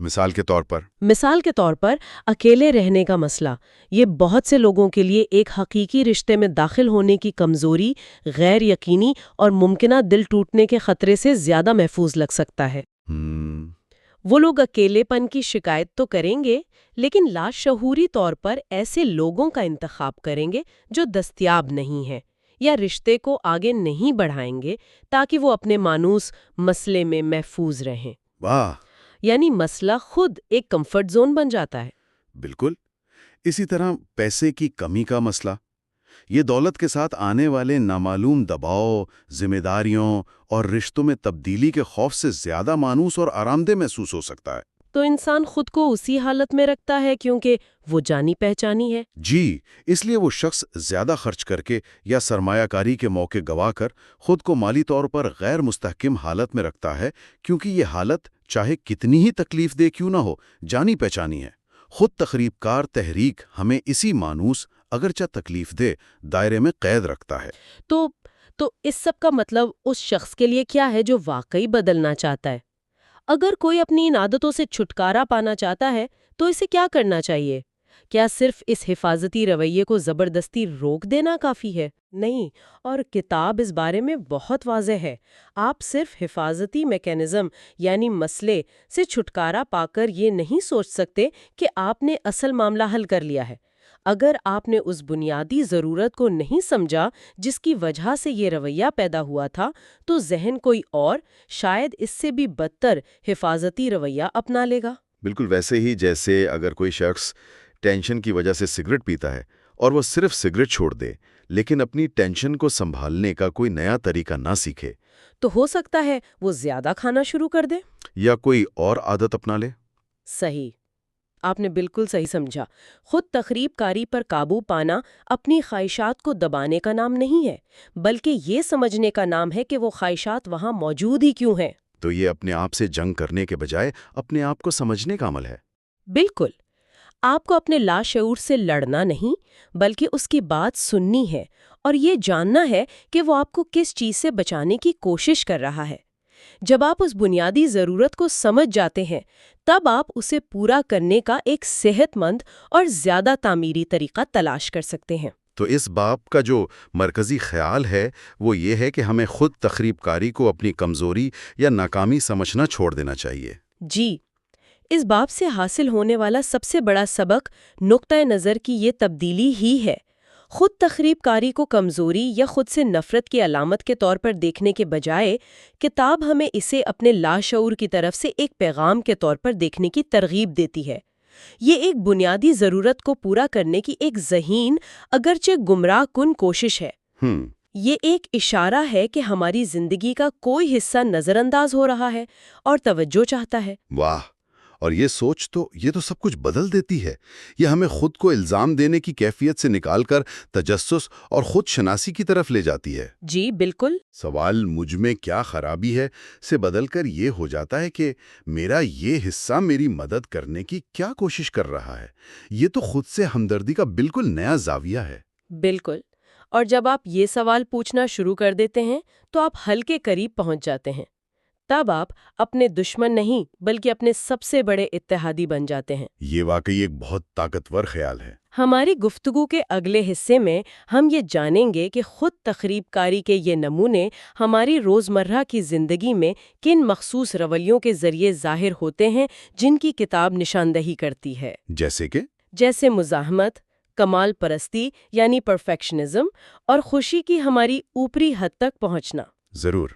مثال کے طور پر اکیلے رہنے کا مسئلہ، یہ بہت سے لوگوں کے لیے ایک حقیقی رشتے میں داخل ہونے کی کمزوری، غیر یقینی اور ممکنہ دل ٹوٹنے کے خطرے سے زیادہ محفوظ لگ سکتا ہے۔ وہ لوگ اکیلے پن کی شکایت تو کریں گے، لیکن لاشعوری طور پر ایسے لوگوں کا انتخاب کریں گے جو دستیاب نہیں ہیں یا رشتے کو آگے نہیں بڑھائیں گے تاکہ وہ اپنے مانوس مسئلے میں محفوظ رہیں۔ واہ! یعنی مسئلہ خود ایک کمفرٹ زون بن جاتا ہے۔ بالکل۔ اسی طرح پیسے کی کمی کا مسئلہ، یہ دولت کے ساتھ آنے والے نامعلوم دباؤ، ذمہ داریوں اور رشتوں میں تبدیلی کے خوف سے زیادہ مانوس اور آرام دہ محسوس ہو سکتا ہے۔ تو انسان خود کو اسی حالت میں رکھتا ہے کیونکہ وہ جانی پہچانی ہے۔ جی، اس لیے وہ شخص زیادہ خرچ کر کے یا سرمایہ کاری کے موقع گوا کر خود کو مالی طور پر غیر مستحکم حالت میں رکھتا ہے، کیونکہ یہ حالت چاہے کتنی ہی تکلیف دہ کیوں نہ ہو، جانی پہچانی ہے۔ خود تخریب کار تحریک ہمیں اسی مانوس اگرچہ تکلیف دہ دائرے میں قید رکھتا ہے۔ تو اس سب کا مطلب اس شخص کے لیے کیا ہے جو واقعی بدلنا چاہتا ہے؟ اگر کوئی اپنی ان عادتوں سے چھٹکارا پانا چاہتا ہے تو اسے کیا کرنا چاہیے؟ کیا صرف اس حفاظتی رویے کو زبردستی روک دینا کافی ہے؟ نہیں، اور کتاب اس بارے میں بہت واضح ہے۔ آپ صرف حفاظتی میکینزم یعنی مسئلے سے چھٹکارا پا کر یہ نہیں سوچ سکتے کہ آپ نے اصل معاملہ حل کر لیا ہے۔ اگر آپ نے اس بنیادی ضرورت کو نہیں سمجھا جس کی وجہ سے یہ رویہ پیدا ہوا تھا، تو ذہن کوئی اور شاید اس سے بھی بدتر حفاظتی رویہ اپنا لے گا۔ بالکل ویسے ہی جیسے اگر کوئی شخص ٹینشن کی وجہ سے سگریٹ پیتا ہے اور وہ صرف سگریٹ چھوڑ دے لیکن اپنی ٹینشن کو سنبھالنے کا کوئی نیا طریقہ نہ سیکھے، تو ہو سکتا ہے وہ زیادہ کھانا شروع کر دے یا کوئی اور عادت اپنا لے۔ صحیح، آپ نے بالکل صحیح سمجھا۔ خود تخریب کاری پر قابو پانا اپنی خواہشات کو دبانے کا نام نہیں ہے، بلکہ یہ سمجھنے کا نام ہے کہ وہ خواہشات وہاں موجود ہی کیوں ہیں۔ تو یہ اپنے آپ سے جنگ کرنے کے بجائے اپنے آپ کو سمجھنے کا عمل ہے۔ بالکل، آپ کو اپنے لاشعور سے لڑنا نہیں بلکہ اس کی بات سننی ہے اور یہ جاننا ہے کہ وہ آپ کو کس چیز سے بچانے کی کوشش کر رہا ہے۔ جب آپ اس بنیادی ضرورت کو سمجھ جاتے ہیں تب آپ اسے پورا کرنے کا ایک صحت مند اور زیادہ تعمیری طریقہ تلاش کر سکتے ہیں۔ تو اس باب کا جو مرکزی خیال ہے وہ یہ ہے کہ ہمیں خود تخریب کاری کو اپنی کمزوری یا ناکامی سمجھنا چھوڑ دینا چاہیے۔ جی، اس باب سے حاصل ہونے والا سب سے بڑا سبق نقطۂ نظر کی یہ تبدیلی ہی ہے۔ خود تخریب کاری کو کمزوری یا خود سے نفرت کی علامت کے طور پر دیکھنے کے بجائے کتاب ہمیں اسے اپنے لاشعور کی طرف سے ایک پیغام کے طور پر دیکھنے کی ترغیب دیتی ہے۔ یہ ایک بنیادی ضرورت کو پورا کرنے کی ایک ذہین اگرچہ گمراہ کن کوشش ہے۔ یہ ایک اشارہ ہے کہ ہماری زندگی کا کوئی حصہ نظر انداز ہو رہا ہے اور توجہ چاہتا ہے۔ واہ، اور یہ سوچ تو سب کچھ بدل دیتی ہے۔ یہ ہمیں خود کو الزام دینے کی کیفیت سے نکال کر تجسس اور خود شناسی کی طرف لے جاتی ہے۔ جی بالکل۔ سوال مجھ میں کیا خرابی ہے سے بدل کر یہ ہو جاتا ہے کہ میرا یہ حصہ میری مدد کرنے کی کیا کوشش کر رہا ہے۔ یہ تو خود سے ہمدردی کا بالکل نیا زاویہ ہے۔ بالکل، اور جب آپ یہ سوال پوچھنا شروع کر دیتے ہیں تو آپ حل کے قریب پہنچ جاتے ہیں۔ تب آپ اپنے دشمن نہیں بلکہ اپنے سب سے بڑے اتحادی بن جاتے ہیں۔ یہ واقعی ایک بہت طاقتور خیال ہے۔ ہماری گفتگو کے اگلے حصے میں ہم یہ جانیں گے کہ خود تخریب کاری کے یہ نمونے ہماری روزمرہ کی زندگی میں کن مخصوص رویوں کے ذریعے ظاہر ہوتے ہیں جن کی کتاب نشاندہی کرتی ہے۔ جیسے مزاحمت، کمال پرستی یعنی پرفیکشنزم، اور خوشی کی ہماری اوپری حد تک پہنچنا۔ ضرور،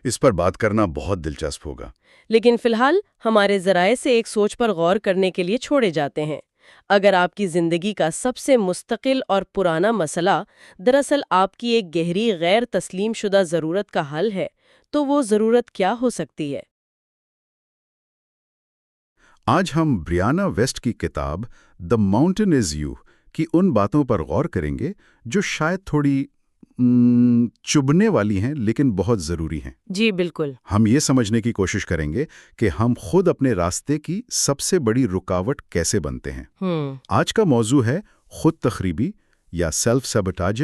اس پر بات کرنا بہت دلچسپ ہوگا۔ لیکن فی الحال ہمارے ذرائع سے ایک سوچ پر غور کرنے کے لیے چھوڑے جاتے ہیں۔ اگر آپ کی زندگی کا سب سے مستقل اور پرانا مسئلہ دراصل آپ کی ایک گہری غیر تسلیم شدہ ضرورت کا حل ہے، تو وہ ضرورت کیا ہو سکتی ہے؟ آج ہم بریانا ویسٹ کی کتاب "دی ماؤنٹین از یو" کی ان باتوں پر غور کریں گے جو شاید تھوڑی چبھنے والی ہیں لیکن بہت ضروری ہیں۔ جی بالکل۔ ہم یہ سمجھنے کی کوشش کریں گے کہ ہم خود اپنے راستے کی سب سے بڑی رکاوٹ کیسے بنتے ہیں۔ آج کا موضوع ہے خود تخریبی یا سیلف سیبوٹاج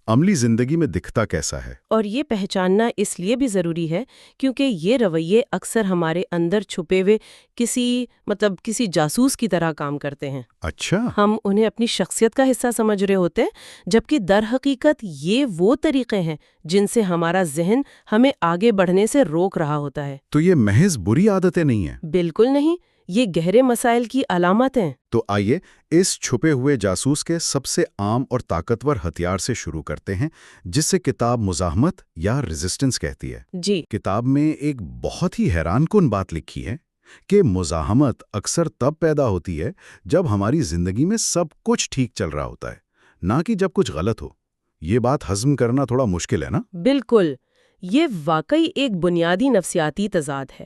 عملی زندگی میں دکھتا کیسا ہے۔ اور یہ پہچاننا اس لیے بھی ضروری ہے کیونکہ یہ رویے اکثر ہمارے اندر چھپے ہوئے کسی جاسوس کی طرح کام کرتے ہیں۔ اچھا۔ ہم انہیں اپنی شخصیت کا حصہ سمجھ رہے ہوتے ہیں، جبکہ در حقیقت یہ وہ طریقے ہیں جن سے ہمارا ذہن ہمیں آگے بڑھنے سے روک رہا ہوتا ہے۔ تو یہ محض بری عادتیں نہیں ہیں؟ بالکل نہیں، یہ گہرے مسائل کی علامت ہیں۔ تو آئیے اس چھپے ہوئے جاسوس کے سب سے عام اور طاقتور ہتھیار سے شروع کرتے ہیں، جس سے کتاب مزاحمت یا ریزسٹنس کہتی ہے۔ جی۔ کتاب میں ایک بہت ہی حیران کن بات لکھی ہے کہ مزاحمت اکثر تب پیدا ہوتی ہے جب ہماری زندگی میں سب کچھ ٹھیک چل رہا ہوتا ہے، نہ کہ جب کچھ غلط ہو۔ یہ بات ہضم کرنا تھوڑا مشکل ہے نا؟ بالکل، یہ واقعی ایک بنیادی نفسیاتی تضاد ہے۔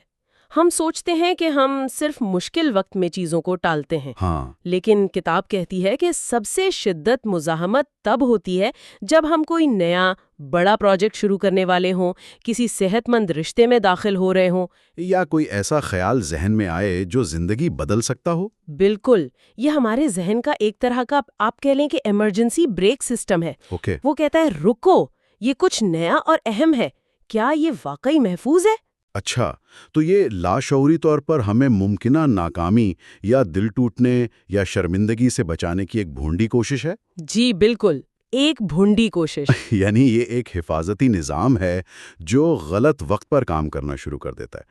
ہم سوچتے ہیں کہ ہم صرف مشکل وقت میں چیزوں کو ٹالتے ہیں، ہاں، لیکن کتاب کہتی ہے کہ سب سے شدت مزاحمت تب ہوتی ہے جب ہم کوئی نیا بڑا پروجیکٹ شروع کرنے والے ہوں، کسی صحت مند رشتے میں داخل ہو رہے ہوں۔ یا کوئی ایسا خیال ذہن میں آئے جو زندگی بدل سکتا ہو۔ بالکل، یہ ہمارے ذہن کا ایک طرح کا آپ کہہ لیں کہ ایمرجنسی بریک سسٹم ہے۔ اوکے، وہ کہتا ہے رکو، یہ کچھ نیا اور اہم ہے، کیا یہ واقعی محفوظ ہے؟ اچھا، تو یہ لاشعوری طور پر ہمیں ممکنہ ناکامی یا دل ٹوٹنے یا شرمندگی سے بچانے کی ایک بھونڈی کوشش ہے؟ جی بالکل، ایک بھونڈی کوشش۔ یعنی یہ ایک حفاظتی نظام ہے جو غلط وقت پر کام کرنا شروع کر دیتا ہے۔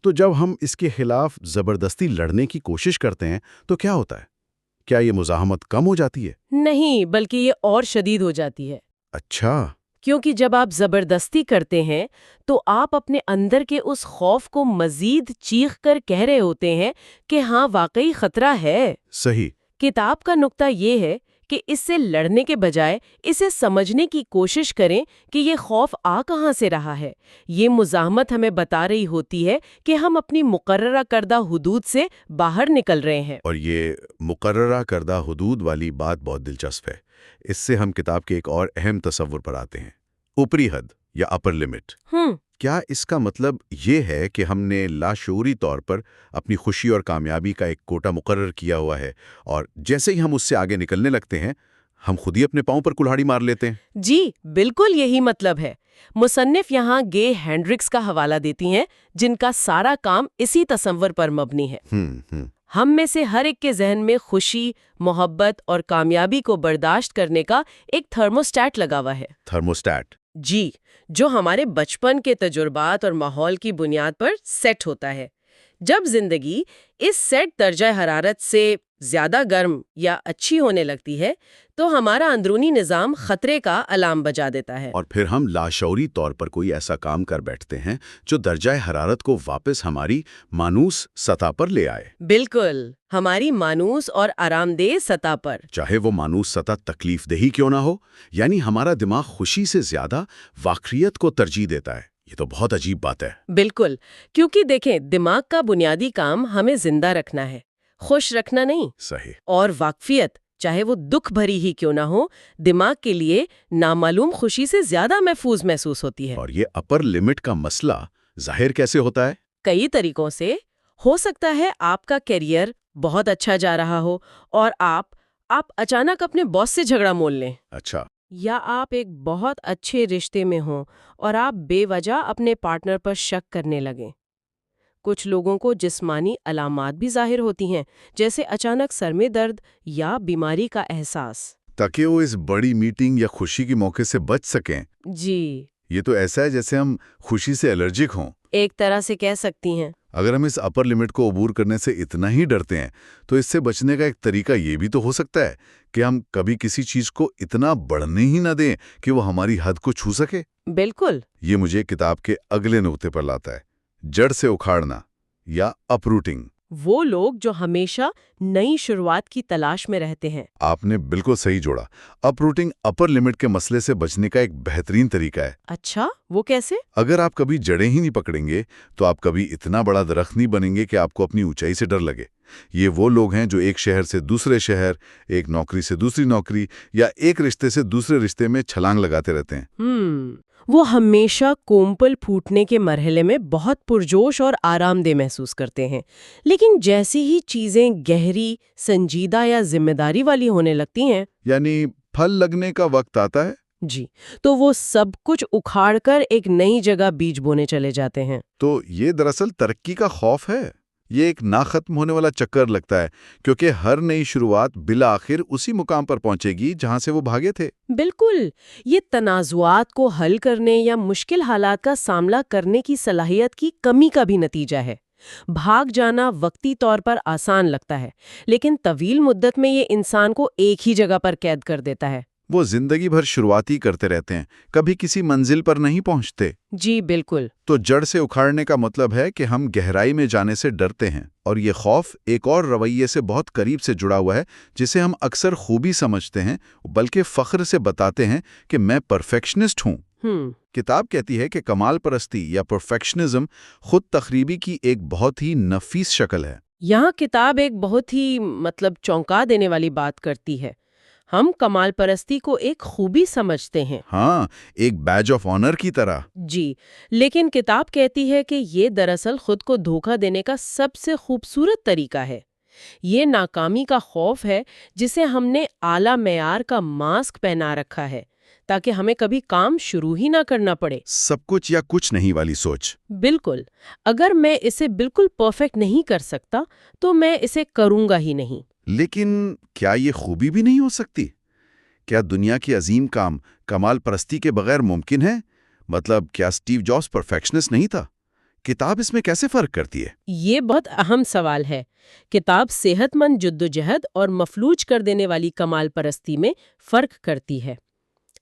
تو جب ہم اس کے خلاف زبردستی لڑنے کی کوشش کرتے ہیں تو کیا ہوتا ہے؟ کیا یہ مزاحمت کم ہو جاتی ہے؟ نہیں، بلکہ یہ اور شدید ہو جاتی ہے، اچھا، کیونکہ جب آپ زبردستی کرتے ہیں تو آپ اپنے اندر کے اس خوف کو مزید چیخ کر کہہ رہے ہوتے ہیں کہ ہاں واقعی خطرہ ہے۔ صحیح، کتاب کا نقطہ یہ ہے کہ اس سے لڑنے کے بجائے اسے سمجھنے کی کوشش کریں کہ یہ خوف آ کہاں سے رہا ہے۔ یہ مزاحمت ہمیں بتا رہی ہوتی ہے کہ ہم اپنی مقررہ کردہ حدود سے باہر نکل رہے ہیں۔ اور یہ مقررہ کردہ حدود والی بات بہت دلچسپ ہے۔ اس سے ہم کتاب کے ایک اور اہم تصور پر آتے ہیں، اوپری حد یا اپر لمٹ۔ کیا اس کا مطلب یہ ہے کہ ہم نے لاشعوری طور پر اپنی خوشی اور کامیابی کا ایک کوٹا مقرر کیا ہوا ہے، اور جیسے ہی ہم اس سے آگے نکلنے لگتے ہیں ہم خود ہی اپنے پاؤں پر کلہاڑی مار لیتے ہیں؟ جی بالکل یہی مطلب ہے۔ مصنف یہاں گے ہینڈرکس کا حوالہ دیتی ہیں، جن کا سارا کام اسی تصور پر مبنی ہے۔ ہم میں سے ہر ایک کے ذہن میں خوشی، محبت اور کامیابی کو برداشت کرنے کا ایک تھرموسٹیٹ لگا ہوا ہے۔ تھرموسٹیٹ؟ جی، جو ہمارے بچپن کے تجربات اور ماحول کی بنیاد پر سیٹ ہوتا ہے۔ جب زندگی اس سیٹ درجہ حرارت سے زیادہ گرم یا اچھی ہونے لگتی ہے تو ہمارا اندرونی نظام خطرے کا الارم بجا دیتا ہے، اور پھر ہم لاشعوری طور پر کوئی ایسا کام کر بیٹھتے ہیں جو درجہ حرارت کو واپس ہماری مانوس سطح پر لے آئے۔ بالکل، ہماری مانوس اور آرام دہ سطح پر، چاہے وہ مانوس سطح تکلیف دہی کیوں نہ ہو۔ یعنی ہمارا دماغ خوشی سے زیادہ واقعیت کو ترجیح دیتا ہے۔ یہ تو بہت عجیب بات ہے۔ بالکل، کیونکہ دیکھیں دماغ کا بنیادی کام ہمیں زندہ رکھنا ہے، خوش رکھنا نہیں۔ صحیح۔ اور واقفیت، چاہے وہ دکھ بھری ہی کیوں نہ ہو، دماغ کے لیے نامعلوم خوشی سے زیادہ محفوظ محسوس ہوتی ہے۔ اور یہ اپر لمٹ کا مسئلہ ظاہر کیسے ہوتا ہے؟ کئی طریقوں سے ہو سکتا ہے۔ آپ کا کیریئر بہت اچھا جا رہا ہو اور آپ اچانک اپنے باس سے جھگڑا مول لیں، اچھا، یا آپ ایک بہت اچھے رشتے میں ہوں اور آپ بے وجہ اپنے پارٹنر پر شک کرنے لگیں۔ کچھ لوگوں کو جسمانی علامات بھی ظاہر ہوتی ہیں، جیسے اچانک سر میں درد یا بیماری کا احساس۔ تاکہ وہ اس بڑی میٹنگ یا خوشی کے موقع سے بچ سکیں۔ جی، یہ تو ایسا ہے جیسے ہم خوشی سے الرجک ہوں۔ ایک طرح سے کہہ سکتی ہیں۔ اگر ہم اس اپر لمٹ کو عبور کرنے سے اتنا ہی ڈرتے ہیں تو اس سے بچنے کا ایک طریقہ یہ بھی تو ہو سکتا ہے کہ ہم کبھی کسی چیز کو اتنا بڑھنے ہی نہ دیں کہ وہ ہماری حد کو چھو سکے۔ بالکل۔ یہ مجھے کتاب کے اگلے نقطے پر لاتا ہے، جڑ سے اکھاڑنا یا اپروٹنگ۔ وہ لوگ جو ہمیشہ نئی شروعات کی تلاش میں رہتے ہیں۔ آپ نے بالکل صحیح جوڑا۔ اپروٹنگ اپر لمٹ کے مسئلے سے بچنے کا ایک بہترین طریقہ ہے۔ اچھا، وہ کیسے؟ اگر آپ کبھی جڑیں ہی نہیں پکڑیں گے تو آپ کبھی اتنا بڑا درخت نہیں بنیں گے کہ آپ کو اپنی اونچائی سے ڈر لگے۔ یہ وہ لوگ ہیں جو ایک شہر سے دوسرے شہر، ایک نوکری سے دوسری نوکری یا ایک رشتے سے دوسرے رشتے میں چھلانگ لگاتے رہتے ہیں۔ وہ ہمیشہ کومپل پھوٹنے کے مرحلے میں بہت پرجوش اور آرام دہ محسوس کرتے ہیں، لیکن جیسی ہی چیزیں گہری، سنجیدہ یا ذمہ داری والی ہونے لگتی ہیں، یعنی پھل لگنے کا وقت آتا ہے، جی، تو وہ سب کچھ اکھاڑ کر ایک نئی جگہ بیج بونے چلے جاتے ہیں۔ تو یہ دراصل ترقی کا خوف ہے۔ یہ ایک نہ ختم ہونے والا چکر لگتا ہے، کیونکہ ہر نئی شروعات بالآخر اسی مقام پر پہنچے گی جہاں سے وہ بھاگے تھے۔ بالکل، یہ تنازعات کو حل کرنے یا مشکل حالات کا سامنا کرنے کی صلاحیت کی کمی کا بھی نتیجہ ہے۔ بھاگ جانا وقتی طور پر آسان لگتا ہے، لیکن طویل مدت میں یہ انسان کو ایک ہی جگہ پر قید کر دیتا ہے۔ وہ زندگی بھر شروعات ہی کرتے رہتے ہیں، کبھی کسی منزل پر نہیں پہنچتے۔ جی بالکل۔ تو جڑ سے اکھاڑنے کا مطلب ہے کہ ہم گہرائی میں جانے سے ڈرتے ہیں، اور یہ خوف ایک اور رویے سے بہت قریب سے جڑا ہوا ہے جسے ہم اکثر خوبی سمجھتے ہیں، بلکہ فخر سے بتاتے ہیں کہ میں پرفیکشنسٹ ہوں۔ کتاب کہتی ہے کہ کمال پرستی یا پرفیکشنزم خود تخریبی کی ایک بہت ہی نفیس شکل ہے۔ یہاں کتاب ایک بہت ہی چونکا دینے والی بات کرتی ہے۔ ہم کمال پرستی کو ایک خوبی سمجھتے ہیں، ہاں، ایک بیج آف آنر کی طرح۔ جی، لیکن کتاب کہتی ہے کہ یہ دراصل خود کو دھوکہ دینے کا سب سے خوبصورت طریقہ ہے۔ یہ ناکامی کا خوف ہے جسے ہم نے اعلیٰ معیار کا ماسک پہنا رکھا ہے تاکہ ہمیں کبھی کام شروع ہی نہ کرنا پڑے۔ سب کچھ یا کچھ نہیں والی سوچ۔ بالکل، اگر میں اسے بالکل پرفیکٹ نہیں کر سکتا تو میں اسے کروں گا ہی نہیں۔ لیکن کیا یہ خوبی بھی نہیں ہو سکتی؟ کیا دنیا کی عظیم کام کمال پرستی کے بغیر ممکن ہے؟ مطلب کیا سٹیو جابز پرفیکشنسٹ نہیں تھا؟ کتاب اس میں کیسے فرق کرتی ہے؟ یہ بہت اہم سوال ہے۔ کتاب صحت مند جدوجہد اور مفلوج کر دینے والی کمال پرستی میں فرق کرتی ہے۔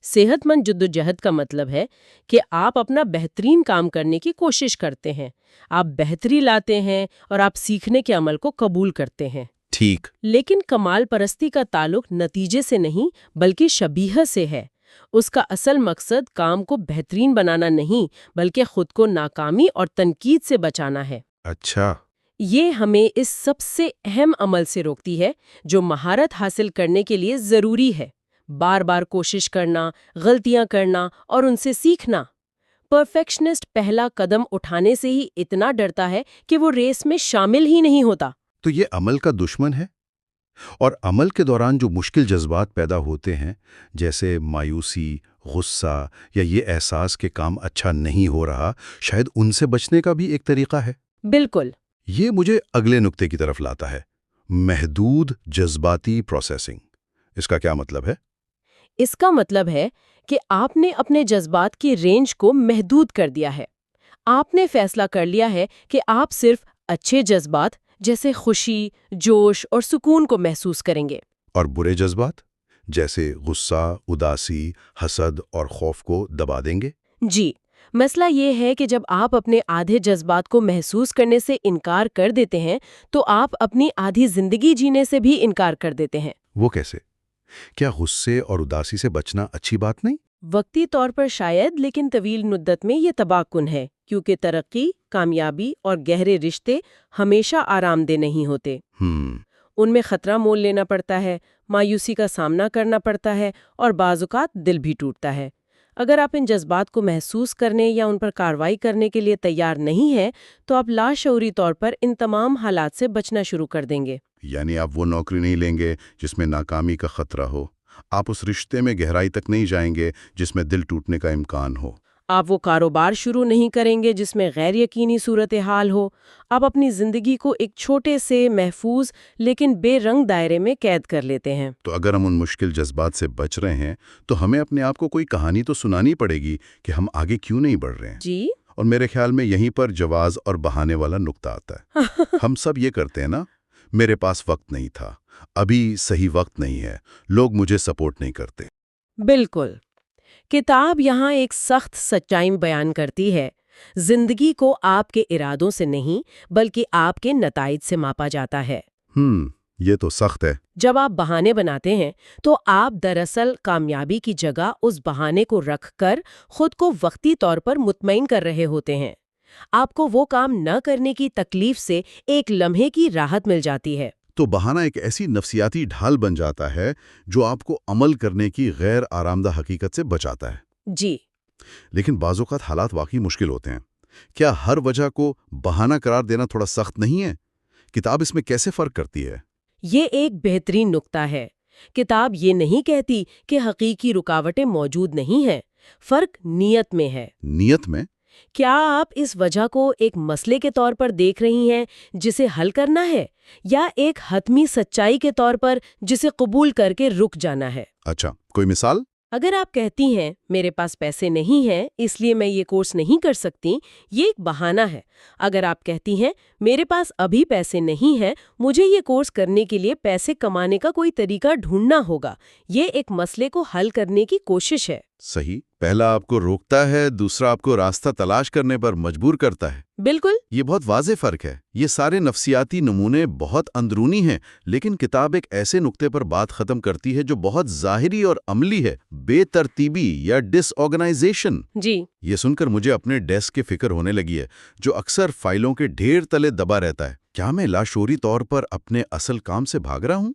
صحت مند جدوجہد کا مطلب ہے کہ آپ اپنا بہترین کام کرنے کی کوشش کرتے ہیں، آپ بہتری لاتے ہیں اور آپ سیکھنے کے عمل کو قبول کرتے ہیں۔ ٹھیک۔ لیکن کمال پرستی کا تعلق نتیجے سے نہیں بلکہ شبیہ سے ہے۔ اس کا اصل مقصد کام کو بہترین بنانا نہیں بلکہ خود کو ناکامی اور تنقید سے بچانا ہے۔ اچھا۔ یہ ہمیں اس سب سے اہم عمل سے روکتی ہے جو مہارت حاصل کرنے کے لیے ضروری ہے، بار بار کوشش کرنا، غلطیاں کرنا اور ان سے سیکھنا۔ پرفیکشنسٹ پہلا قدم اٹھانے سے ہی اتنا ڈرتا ہے کہ وہ ریس میں شامل ہی نہیں ہوتا۔ تو یہ عمل کا دشمن ہے؟ اور عمل کے دوران جو مشکل جذبات پیدا ہوتے ہیں، جیسے مایوسی، غصہ یا یہ احساس کہ کام اچھا نہیں ہو رہا، شاید ان سے بچنے کا بھی ایک طریقہ ہے۔ بالکل۔ یہ مجھے اگلے نقطے کی طرف لاتا ہے، محدود جذباتی پروسیسنگ۔ اس کا کیا مطلب ہے؟ اس کا مطلب ہے کہ آپ نے اپنے جذبات کی رینج کو محدود کر دیا ہے۔ آپ نے فیصلہ کر لیا ہے کہ آپ صرف اچھے جذبات جیسے خوشی، جوش اور سکون کو محسوس کریں گے۔ اور برے جذبات جیسے غصہ، اداسی، حسد اور خوف کو دبا دیں گے؟ جی، مسئلہ یہ ہے کہ جب آپ اپنے آدھے جذبات کو محسوس کرنے سے انکار کر دیتے ہیں تو آپ اپنی آدھی زندگی جینے سے بھی انکار کر دیتے ہیں۔ وہ کیسے؟ کیا غصے اور اداسی سے بچنا اچھی بات نہیں؟ وقتی طور پر شاید، لیکن طویل مدت میں یہ تباہ کن ہے، کیونکہ ترقی، کامیابی اور گہرے رشتے ہمیشہ آرام دہ نہیں ہوتے۔ ان میں خطرہ مول لینا پڑتا ہے، مایوسی کا سامنا کرنا پڑتا ہے اور بعض اوقات دل بھی ٹوٹتا ہے۔ اگر آپ ان جذبات کو محسوس کرنے یا ان پر کارروائی کرنے کے لیے تیار نہیں ہیں تو آپ لاشعوری طور پر ان تمام حالات سے بچنا شروع کر دیں گے۔ یعنی آپ وہ نوکری نہیں لیں گے جس میں ناکامی کا خطرہ ہو، آپ اس رشتے میں گہرائی تک نہیں جائیں گے جس میں دل ٹوٹنے کا امکان ہو، آپ وہ کاروبار شروع نہیں کریں گے جس میں غیر یقینی صورتحال ہو، آپ اپنی زندگی کو ایک چھوٹے سے محفوظ لیکن بے رنگ دائرے میں قید کر لیتے ہیں۔ تو اگر ہم ان مشکل جذبات سے بچ رہے ہیں تو ہمیں اپنے آپ کو کوئی کہانی تو سنانی پڑے گی کہ ہم آگے کیوں نہیں بڑھ رہے ہیں۔ جی، اور میرے خیال میں یہیں پر جواز اور بہانے والا نقطہ آتا ہے۔ ہم سب یہ کرتے ہیں نا، میرے پاس وقت نہیں تھا، ابھی صحیح وقت نہیں ہے، لوگ مجھے سپورٹ نہیں کرتے۔ بالکل۔ کتاب یہاں ایک سخت سچائی بیان کرتی ہے، زندگی کو آپ کے ارادوں سے نہیں بلکہ آپ کے نتائج سے ماپا جاتا ہے۔ یہ تو سخت ہے۔ جب آپ بہانے بناتے ہیں تو آپ دراصل کامیابی کی جگہ اس بہانے کو رکھ کر خود کو وقتی طور پر مطمئن کر رہے ہوتے ہیں۔ آپ کو وہ کام نہ کرنے کی تکلیف سے ایک لمحے کی راحت مل جاتی ہے۔ تو بہانہ ایک ایسی نفسیاتی ڈھال بن جاتا ہے جو آپ کو عمل کرنے کی غیر آرامدہ حقیقت سے بچاتا ہے۔ جی، لیکن بعض اوقات حالات واقعی مشکل ہوتے ہیں۔ کیا ہر وجہ کو بہانہ قرار دینا تھوڑا سخت نہیں ہے؟ کتاب اس میں کیسے فرق کرتی ہے؟ یہ ایک بہترین نقطہ ہے۔ کتاب یہ نہیں کہتی کہ حقیقی رکاوٹیں موجود نہیں ہیں، فرق نیت میں ہے۔ نیت میں؟ کیا آپ اس وجہ کو ایک مسئلے کے طور پر دیکھ رہی ہیں جسے حل کرنا ہے، یا ایک حتمی سچائی کے طور پر جسے قبول کر کے رک جانا ہے؟ اچھا، کوئی مثال؟ اگر آپ کہتی ہیں میرے پاس پیسے نہیں ہیں اس لیے میں یہ کورس نہیں کر سکتی، یہ ایک بہانہ ہے۔ اگر آپ کہتی ہیں میرے پاس ابھی پیسے نہیں ہیں، مجھے یہ کورس کرنے کے لیے پیسے کمانے کا کوئی طریقہ ڈھونڈنا ہوگا، یہ ایک مسئلے کو حل کرنے کی کوشش ہے۔ صحیح، پہلا آپ کو روکتا ہے، دوسرا آپ کو راستہ تلاش کرنے پر مجبور کرتا ہے۔ بالکل۔ یہ بہت واضح فرق ہے۔ یہ سارے نفسیاتی نمونے بہت اندرونی ہیں، لیکن کتاب ایک ایسے نقطے پر بات ختم کرتی ہے جو بہت ظاہری اور عملی ہے: بے ترتیبی یا ڈس آرگنائزیشن۔ جی۔ یہ سن کر مجھے اپنے ڈیسک کی فکر ہونے لگی ہے، جو اکثر فائلوں کے ڈھیر تلے دبا رہتا ہے۔ کیا میں لاشعوری طور پر اپنے اصل کام سے بھاگ رہا ہوں؟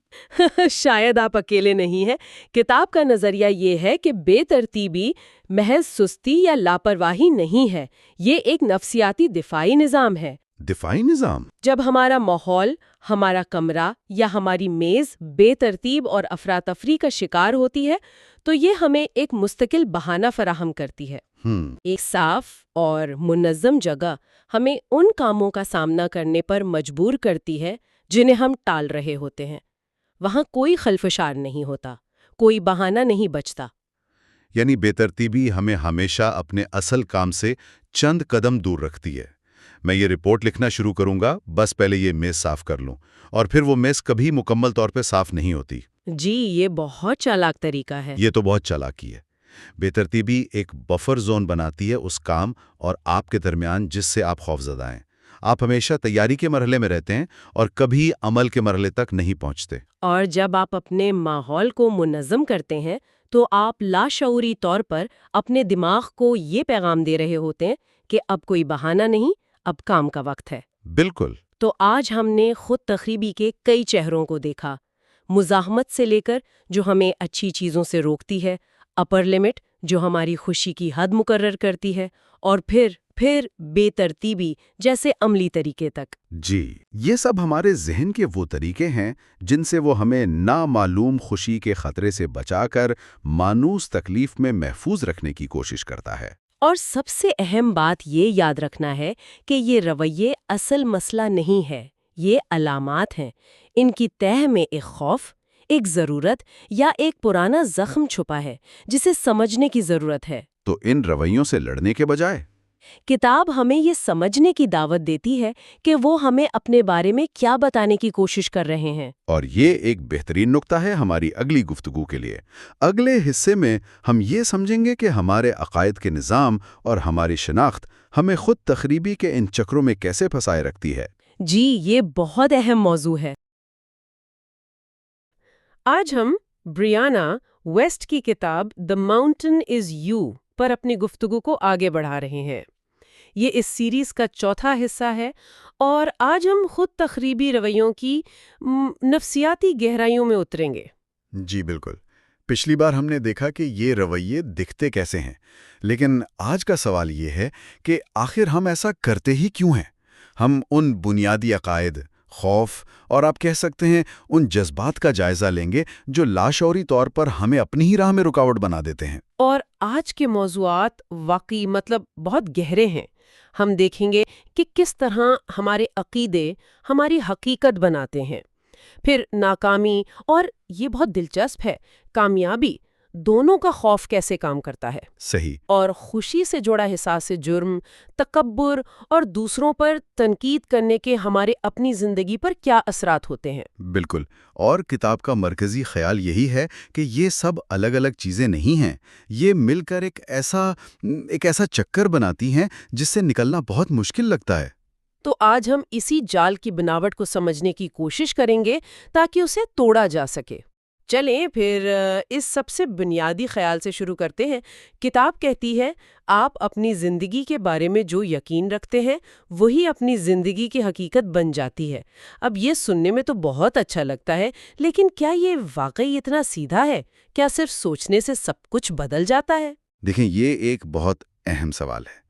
شاید آپ اکیلے نہیں ہیں۔ کتاب کا نظریہ یہ ہے کہ بے ترتیبی محض سستی یا لاپرواہی نہیں ہے، یہ ایک نفسیاتی دفاعی نظام ہے۔ دفاعی نظام؟ جب ہمارا ماحول، ہمارا کمرہ یا ہماری میز بے ترتیب اور افراتفری کا شکار ہوتی ہے تو یہ ہمیں ایک مستقل بہانہ فراہم کرتی ہے۔ ایک صاف اور منظم جگہ ہمیں ان کاموں کا سامنا کرنے پر مجبور کرتی ہے جنہیں ہم ٹال رہے ہوتے ہیں۔ وہاں کوئی خلفشار نہیں ہوتا، کوئی بہانہ نہیں بچتا۔ یعنی بے ترتیبی ہمیں ہمیشہ اپنے اصل کام سے چند قدم دور رکھتی ہے۔ میں یہ رپورٹ لکھنا شروع کروں گا، بس پہلے یہ میز صاف کر لوں، اور پھر وہ میز کبھی مکمل طور پہ صاف نہیں ہوتی۔ جی، یہ بہت چالاک طریقہ ہے۔ یہ تو بہت چالاکی ہے۔ بے ترتیبی ایک بفر زون بناتی ہے اس کام اور آپ کے درمیان جس سے آپ خوفزدہ ہیں۔ آپ ہمیشہ تیاری کے مرحلے میں رہتے ہیں اور کبھی عمل کے مرحلے تک نہیں پہنچتے۔ اور جب آپ اپنے ماحول کو منظم کرتے ہیں تو آپ لاشعوری طور پر اپنے دماغ کو یہ پیغام دے رہے ہوتے ہیں کہ اب کوئی بہانہ نہیں، اب کام کا وقت ہے۔ بالکل۔ تو آج ہم نے خود تخریبی کے کئی چہروں کو دیکھا، مزاحمت سے لے کر جو ہمیں اچھی چیزوں سے روکتی ہے، اپر لمٹ جو ہماری خوشی کی حد مقرر کرتی ہے، اور پھر بے ترتیبی جیسے عملی طریقے تک۔ جی، یہ سب ہمارے ذہن کے وہ طریقے ہیں جن سے وہ ہمیں نامعلوم خوشی کے خطرے سے بچا کر مانوس تکلیف میں محفوظ رکھنے کی کوشش کرتا ہے۔ اور سب سے اہم بات یہ یاد رکھنا ہے کہ یہ رویے اصل مسئلہ نہیں ہے، یہ علامات ہیں۔ ان کی تہہ میں ایک خوف، ایک ضرورت یا ایک پرانا زخم چھپا ہے جسے سمجھنے کی ضرورت ہے۔ تو ان رویوں سے لڑنے کے بجائے کتاب ہمیں یہ سمجھنے کی دعوت دیتی ہے کہ وہ ہمیں اپنے بارے میں کیا بتانے کی کوشش کر رہے ہیں۔ اور یہ ایک بہترین نقطہ ہے ہماری اگلی گفتگو کے لیے۔ اگلے حصے میں ہم یہ سمجھیں گے کہ ہمارے عقائد کے نظام اور ہماری شناخت ہمیں خود تخریبی کے ان چکروں میں کیسے پھنسائے رکھتی ہے۔ جی، یہ بہت اہم موضوع ہے۔ آج ہم بریانا ویسٹ کی کتاب "دی ماؤنٹین از یو" پر اپنی گفتگو کو آگے بڑھا رہے ہیں۔ یہ اس سیریز کا چوتھا حصہ ہے اور آج ہم خود تخریبی رویوں کی نفسیاتی گہرائیوں میں اتریں گے۔ جی بالکل۔ پچھلی بار ہم نے دیکھا کہ یہ رویے دکھتے کیسے ہیں، لیکن آج کا سوال یہ ہے کہ آخر ہم ایسا کرتے ہی کیوں ہیں؟ ہم ان بنیادی عقائد، خوف اور آپ کہہ سکتے ہیں ان جذبات کا جائزہ لیں گے جو لاشعوری طور پر ہمیں اپنی ہی راہ میں رکاوٹ بنا دیتے ہیں۔ اور آج کے موضوعات واقعی بہت گہرے ہیں۔ ہم دیکھیں گے کہ کس طرح ہمارے عقیدے ہماری حقیقت بناتے ہیں، پھر ناکامی اور یہ بہت دلچسپ ہے، کامیابی دونوں کا خوف کیسے کام کرتا ہے۔ صحیح۔ اور خوشی سے جڑا احساس جرم، تکبر اور دوسروں پر تنقید کرنے کے ہمارے اپنی زندگی پر کیا اثرات ہوتے ہیں۔ بالکل۔ اور کتاب کا مرکزی خیال یہی ہے کہ یہ سب الگ الگ چیزیں نہیں ہیں، یہ مل کر ایک ایسا چکر بناتی ہیں جس سے نکلنا بہت مشکل لگتا ہے۔ تو آج ہم اسی جال کی بناوٹ کو سمجھنے کی کوشش کریں گے تاکہ اسے توڑا جا سکے۔ چلیں پھر اس سب سے بنیادی خیال سے شروع کرتے ہیں۔ کتاب کہتی ہے آپ اپنی زندگی کے بارے میں جو یقین رکھتے ہیں وہی اپنی زندگی کی حقیقت بن جاتی ہے۔ اب یہ سننے میں تو بہت اچھا لگتا ہے، لیکن کیا یہ واقعی اتنا سیدھا ہے؟ کیا صرف سوچنے سے سب کچھ بدل جاتا ہے؟ دیکھیں، یہ ایک بہت اہم سوال ہے۔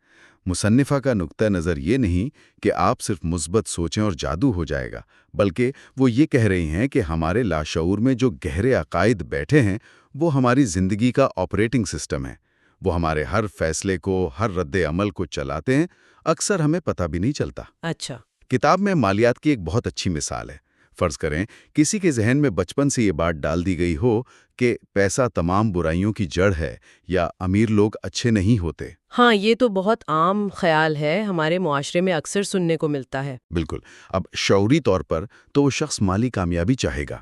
مصنفہ کا نقطہ نظر یہ نہیں کہ آپ صرف مثبت سوچیں اور جادو ہو جائے گا، بلکہ وہ یہ کہہ رہی ہیں کہ ہمارے لاشعور میں جو گہرے عقائد بیٹھے ہیں وہ ہماری زندگی کا آپریٹنگ سسٹم ہے۔ وہ ہمارے ہر فیصلے کو، ہر رد عمل کو چلاتے ہیں، اکثر ہمیں پتہ بھی نہیں چلتا۔ اچھا۔ کتاب میں مالیات کی ایک بہت اچھی مثال ہے۔ فرض کریں کسی کے ذہن میں بچپن سے یہ بات ڈال دی گئی ہو کہ پیسہ تمام برائیوں کی جڑ ہے یا امیر لوگ اچھے نہیں ہوتے۔ ہاں، یہ تو بہت عام خیال ہے، ہمارے معاشرے میں اکثر سننے کو ملتا ہے۔ بالکل۔ اب شعوری طور پر تو وہ شخص مالی کامیابی چاہے گا،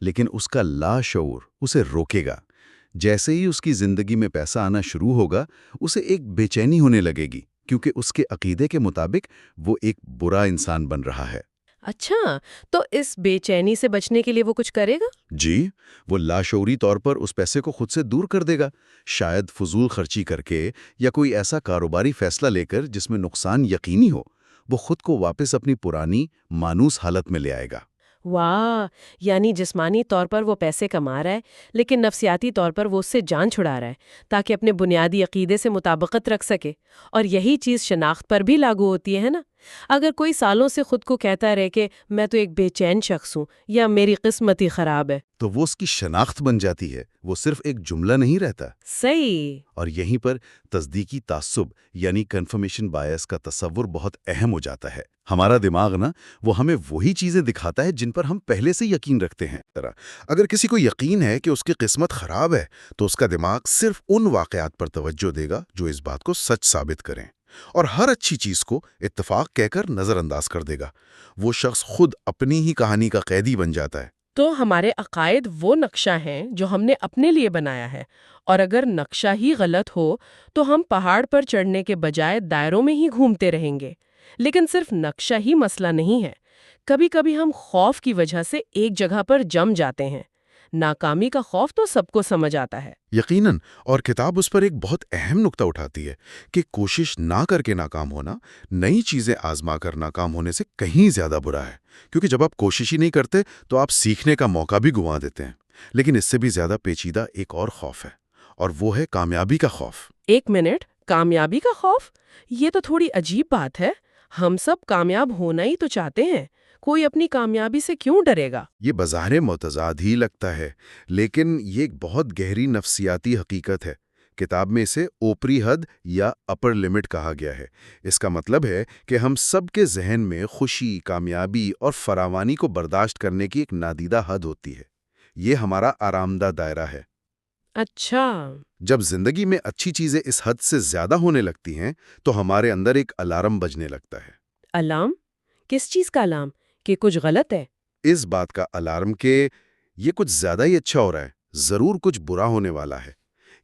لیکن اس کا لاشعور اسے روکے گا۔ جیسے ہی اس کی زندگی میں پیسہ آنا شروع ہوگا اسے ایک بے چینی ہونے لگے گی، کیونکہ اس کے عقیدے کے مطابق وہ ایک برا انسان بن رہا ہے۔ اچھا، تو اس بے چینی سے بچنے کے لیے وہ کچھ کرے گا؟ جی، وہ لاشعوری طور پر اس پیسے کو خود سے دور کر دے گا، شاید فضول خرچی کر کے یا کوئی ایسا کاروباری فیصلہ لے کر جس میں نقصان یقینی ہو۔ وہ خود کو واپس اپنی پرانی مانوس حالت میں لے آئے گا۔ واہ، یعنی جسمانی طور پر وہ پیسے کما رہا ہے لیکن نفسیاتی طور پر وہ اس سے جان چھڑا رہا ہے تاکہ اپنے بنیادی عقیدے سے مطابقت رکھ سکے۔ اور یہی چیز شناخت پر بھی لاگو ہوتی ہے نا؟ اگر کوئی سالوں سے خود کو کہتا رہے کہ میں تو ایک بے چین شخص ہوں یا میری قسمت ہی خراب ہے، تو وہ اس کی شناخت بن جاتی ہے، وہ صرف ایک جملہ نہیں رہتا۔ صحیح۔ اور یہیں پر تصدیقی تعصب یعنی کنفرمیشن بائس کا تصور بہت اہم ہو جاتا ہے۔ ہمارا دماغ نا وہ ہمیں وہی چیزیں دکھاتا ہے جن پر ہم پہلے سے یقین رکھتے ہیں۔ اگر کسی کو یقین ہے کہ اس کی قسمت خراب ہے تو اس کا دماغ صرف ان واقعات پر توجہ دے گا جو اس بات کو سچ ثابت کریں، اور ہر اچھی چیز کو اتفاق کہہ کر نظر انداز کر دے گا۔ وہ شخص خود اپنی ہی کہانی کا قیدی بن جاتا ہے۔ تو ہمارے عقائد وہ نقشہ ہیں جو ہم نے اپنے لیے بنایا ہے، اور اگر نقشہ ہی غلط ہو تو ہم پہاڑ پر چڑھنے کے بجائے دائروں میں ہی گھومتے رہیں گے۔ لیکن صرف نقشہ ہی مسئلہ نہیں ہے، کبھی کبھی ہم خوف کی وجہ سے ایک جگہ پر جم جاتے ہیں۔ ناکامی کا خوف تو سب کو سمجھ آتا ہے۔ یقیناً، اور کتاب اس پر ایک بہت اہم نقطہ اٹھاتی ہے کہ کوشش نہ کر کے ناکام ہونا نئی چیزیں آزما کر ناکام ہونے سے کہیں زیادہ برا ہے، کیونکہ جب آپ کوشش ہی نہیں کرتے تو آپ سیکھنے کا موقع بھی گنوا دیتے ہیں۔ لیکن اس سے بھی زیادہ پیچیدہ ایک اور خوف ہے، اور وہ ہے کامیابی کا خوف۔ ایک منٹ، کامیابی کا خوف؟ یہ تو تھوڑی عجیب بات ہے۔ ہم سب کامیاب ہونا ہی تو چاہتے ہیں، کوئی اپنی کامیابی سے کیوں ڈرے گا؟ یہ بظاہر متضاد ہی لگتا ہے، لیکن یہ ایک بہت گہری نفسیاتی حقیقت ہے۔ کتاب میں اسے اوپری حد یا اپر لمٹ کہا گیا ہے۔ اس کا مطلب ہے کہ ہم سب کے ذہن میں خوشی، کامیابی اور فراوانی کو برداشت کرنے کی ایک نادیدہ حد ہوتی ہے۔ یہ ہمارا آرام دہ دائرہ ہے۔ اچھا۔ جب زندگی میں اچھی چیزیں اس حد سے زیادہ ہونے لگتی ہیں تو ہمارے اندر ایک الارم بجنے لگتا ہے۔ الارم؟ کس چیز کا الارم؟ کہ کچھ غلط ہے؟ اس بات کا الارم کہ یہ کچھ زیادہ ہی اچھا ہو رہا ہے، ضرور کچھ برا ہونے والا ہے۔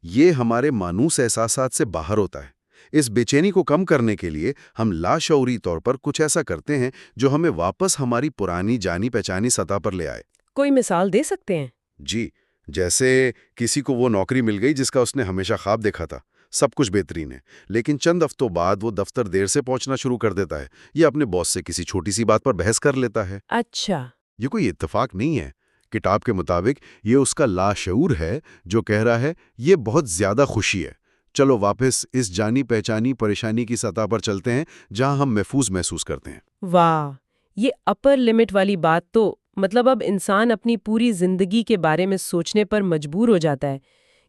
یہ ہمارے مانوس احساسات سے باہر ہوتا ہے۔ اس بے چینی کو کم کرنے کے لیے ہم لاشعوری طور پر کچھ ایسا کرتے ہیں جو ہمیں واپس ہماری پرانی جانی پہچانی سطح پر لے آئے۔ کوئی مثال دے سکتے ہیں؟ جی، جیسے کسی کو وہ نوکری مل گئی جس کا اس نے ہمیشہ خواب دیکھا تھا، سب کچھ بہترین ہے، لیکن چند ہفتوں بعد وہ دفتر دیر سے پہنچنا شروع کر دیتا ہے یا اپنے باس سے کسی چھوٹی سی بات پر بحث کر لیتا ہے۔ اچھا۔ یہ کوئی اتفاق نہیں ہے۔ کتاب کے مطابق یہ اس کا لاشعور ہے جو کہہ رہا ہے یہ بہت زیادہ خوشی ہے، چلو واپس اس جانی پہچانی پریشانی کی سطح پر چلتے ہیں جہاں ہم محفوظ محسوس کرتے ہیں۔ واہ، یہ اپر لمٹ والی بات تو مطلب اب انسان اپنی پوری زندگی کے بارے میں سوچنے پر مجبور ہو جاتا ہے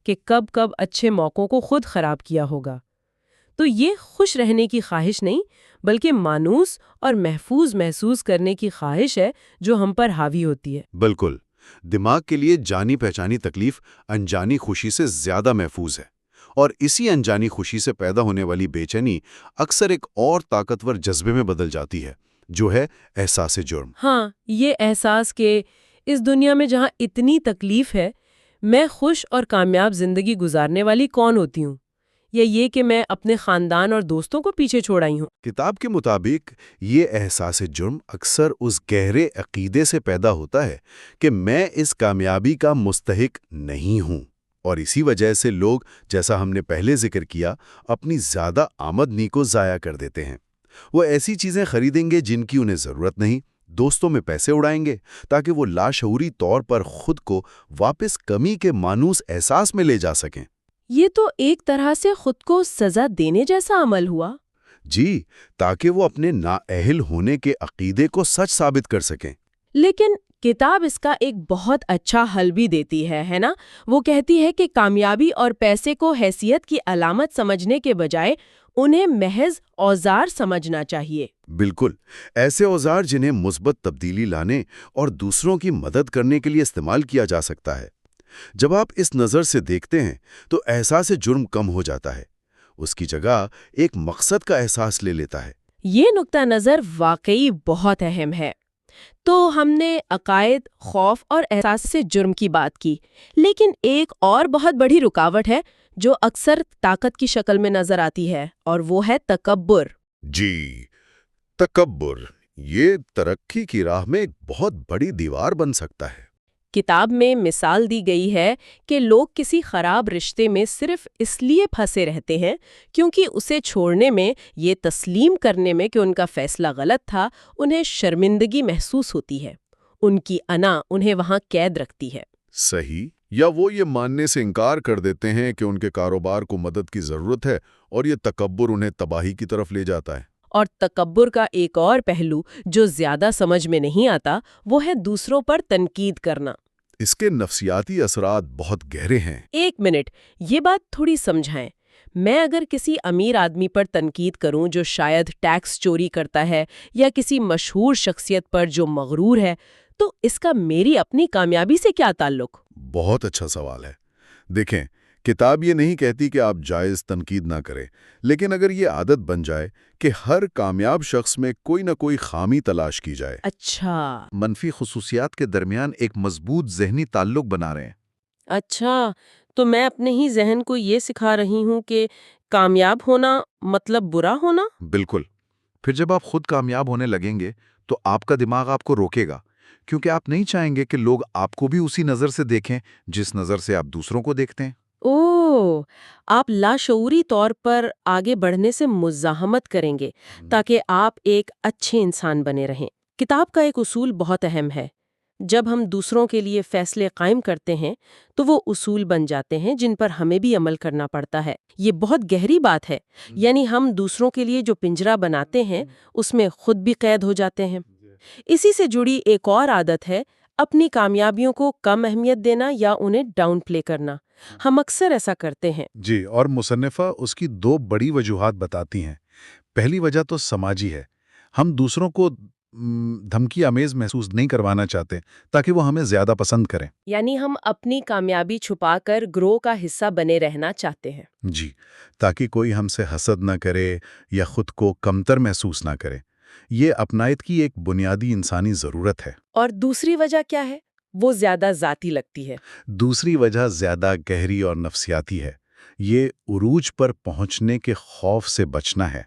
کہ کب کب اچھے موقعوں کو خود خراب کیا ہوگا۔ تو یہ خوش رہنے کی خواہش نہیں بلکہ مانوس اور محفوظ محسوس کرنے کی خواہش ہے جو ہم پر حاوی ہوتی ہے۔ بالکل، دماغ کے لیے جانی پہچانی تکلیف انجانی خوشی سے زیادہ محفوظ ہے، اور اسی انجانی خوشی سے پیدا ہونے والی بے چینی اکثر ایک اور طاقتور جذبے میں بدل جاتی ہے جو ہے احساس جرم۔ ہاں، یہ احساس کہ اس دنیا میں جہاں اتنی تکلیف ہے میں خوش اور کامیاب زندگی گزارنے والی کون ہوتی ہوں، یا یہ کہ میں اپنے خاندان اور دوستوں کو پیچھے چھوڑ آئی ہوں۔ کتاب کے مطابق یہ احساس جرم اکثر اس گہرے عقیدے سے پیدا ہوتا ہے کہ میں اس کامیابی کا مستحق نہیں ہوں، اور اسی وجہ سے لوگ، جیسا ہم نے پہلے ذکر کیا، اپنی زیادہ آمدنی کو ضائع کر دیتے ہیں۔ وہ ایسی چیزیں خریدیں گے جن کی انہیں ضرورت نہیں، دوستوں میں پیسے اڑائیں گے تاکہ وہ لاشعوری طور پر خود کو واپس کمی کے مانوس احساس میں لے جا سکیں۔ یہ تو ایک طرح سے خود کو سزا دینے جیسا عمل ہوا۔ جی، تاکہ وہ اپنے نااہل ہونے کے عقیدے کو سچ ثابت کر سکیں۔ لیکن کتاب اس کا ایک بہت اچھا حل بھی دیتی ہے نا؟ وہ کہتی ہے کہ کامیابی اور پیسے کو حیثیت کی علامت سمجھنے کے بجائے انہیں محض اوزار سمجھنا چاہیے۔ بالکل، ایسے اوزار جنہیں مثبت تبدیلی لانے اور دوسروں کی مدد کرنے کے لیے استعمال کیا جا سکتا ہے۔ جب آپ اس نظر سے دیکھتے ہیں تو احساس جرم کم ہو جاتا ہے، اس کی جگہ ایک مقصد کا احساس لے لیتا ہے۔ یہ نقطہ نظر واقعی بہت اہم ہے۔ تو ہم نے عقائد، خوف اور احساس سے جرم کی بات کی، لیکن ایک اور بہت بڑی رکاوٹ ہے جو اکثر طاقت کی شکل میں نظر آتی ہے، اور وہ ہے تکبر۔ جی، تکبر یہ ترقی کی راہ میں ایک بہت بڑی دیوار بن سکتا ہے۔ کتاب میں مثال دی گئی ہے کہ لوگ کسی خراب رشتے میں صرف اس لیے پھنسے رہتے ہیں کیونکہ اسے چھوڑنے میں، یہ تسلیم کرنے میں کہ ان کا فیصلہ غلط تھا، انہیں شرمندگی محسوس ہوتی ہے۔ ان کی انا انہیں وہاں قید رکھتی ہے۔ صحیح، یا وہ یہ ماننے سے انکار کر دیتے ہیں کہ ان کے کاروبار کو مدد کی ضرورت ہے، اور یہ تکبر انہیں تباہی کی طرف لے جاتا ہے۔ اور تکبر کا ایک اور پہلو جو زیادہ سمجھ میں نہیں آتا، وہ ہے دوسروں پر تنقید کرنا۔ اس کے نفسیاتی اثرات بہت گہرے ہیں۔ ایک منٹ، یہ بات تھوڑی سمجھائیں۔ میں اگر کسی امیر آدمی پر تنقید کروں جو شاید ٹیکس چوری کرتا ہے، یا کسی مشہور شخصیت پر جو مغرور ہے، تو اس کا میری اپنی کامیابی سے کیا تعلق؟ بہت اچھا سوال ہے۔ دیکھیں، کتاب یہ نہیں کہتی کہ آپ جائز تنقید نہ کریں، لیکن اگر یہ عادت بن جائے کہ ہر کامیاب شخص میں کوئی نہ کوئی خامی تلاش کی جائے، اچھا منفی خصوصیات کے درمیان ایک مضبوط ذہنی تعلق بنا رہے ہیں۔ اچھا، تو میں اپنے ہی ذہن کو یہ سکھا رہی ہوں کہ کامیاب ہونا مطلب برا ہونا؟ بالکل۔ پھر جب آپ خود کامیاب ہونے لگیں گے تو آپ کا دماغ آپ کو روکے گا، کیونکہ آپ نہیں چاہیں گے کہ لوگ آپ کو بھی اسی نظر سے دیکھیں جس نظر سے آپ دوسروں کو دیکھتے ہیں۔ اوہ، آپ لاشعوری طور پر آگے بڑھنے سے مزاحمت کریں گے تاکہ آپ ایک اچھے انسان بنے رہیں۔ کتاب کا ایک اصول بہت اہم ہے۔ جب ہم دوسروں کے لیے فیصلے قائم کرتے ہیں تو وہ اصول بن جاتے ہیں جن پر ہمیں بھی عمل کرنا پڑتا ہے۔ یہ بہت گہری بات ہے، یعنی ہم دوسروں کے لیے جو پنجرہ بناتے ہیں اس میں خود بھی قید ہو جاتے ہیں۔ اسی سے جڑی ایک اور عادت ہے اپنی کامیابیوں کو کم اہمیت دینا یا انہیں ڈاؤن پلے کرنا۔ ہم اکثر ایسا کرتے ہیں۔ جی، اور مصنفہ اس کی دو بڑی وجوہات بتاتی ہیں۔ پہلی وجہ تو سماجی ہے۔ ہم دوسروں کو دھمکی آمیز محسوس نہیں کروانا چاہتے تاکہ وہ ہمیں زیادہ پسند کریں۔ یعنی ہم اپنی کامیابی چھپا کر گروہ کا حصہ بنے رہنا چاہتے ہیں۔ جی، تاکہ کوئی ہم سے حسد نہ کرے یا خود کو کمتر محسوس نہ کرے۔ یہ اپنائیت کی ایک بنیادی انسانی ضرورت ہے۔ اور دوسری وجہ کیا ہے؟ وہ زیادہ ذاتی لگتی ہے۔ دوسری وجہ زیادہ گہری اور نفسیاتی ہے۔ یہ عروج پر پہنچنے کے خوف سے بچنا ہے۔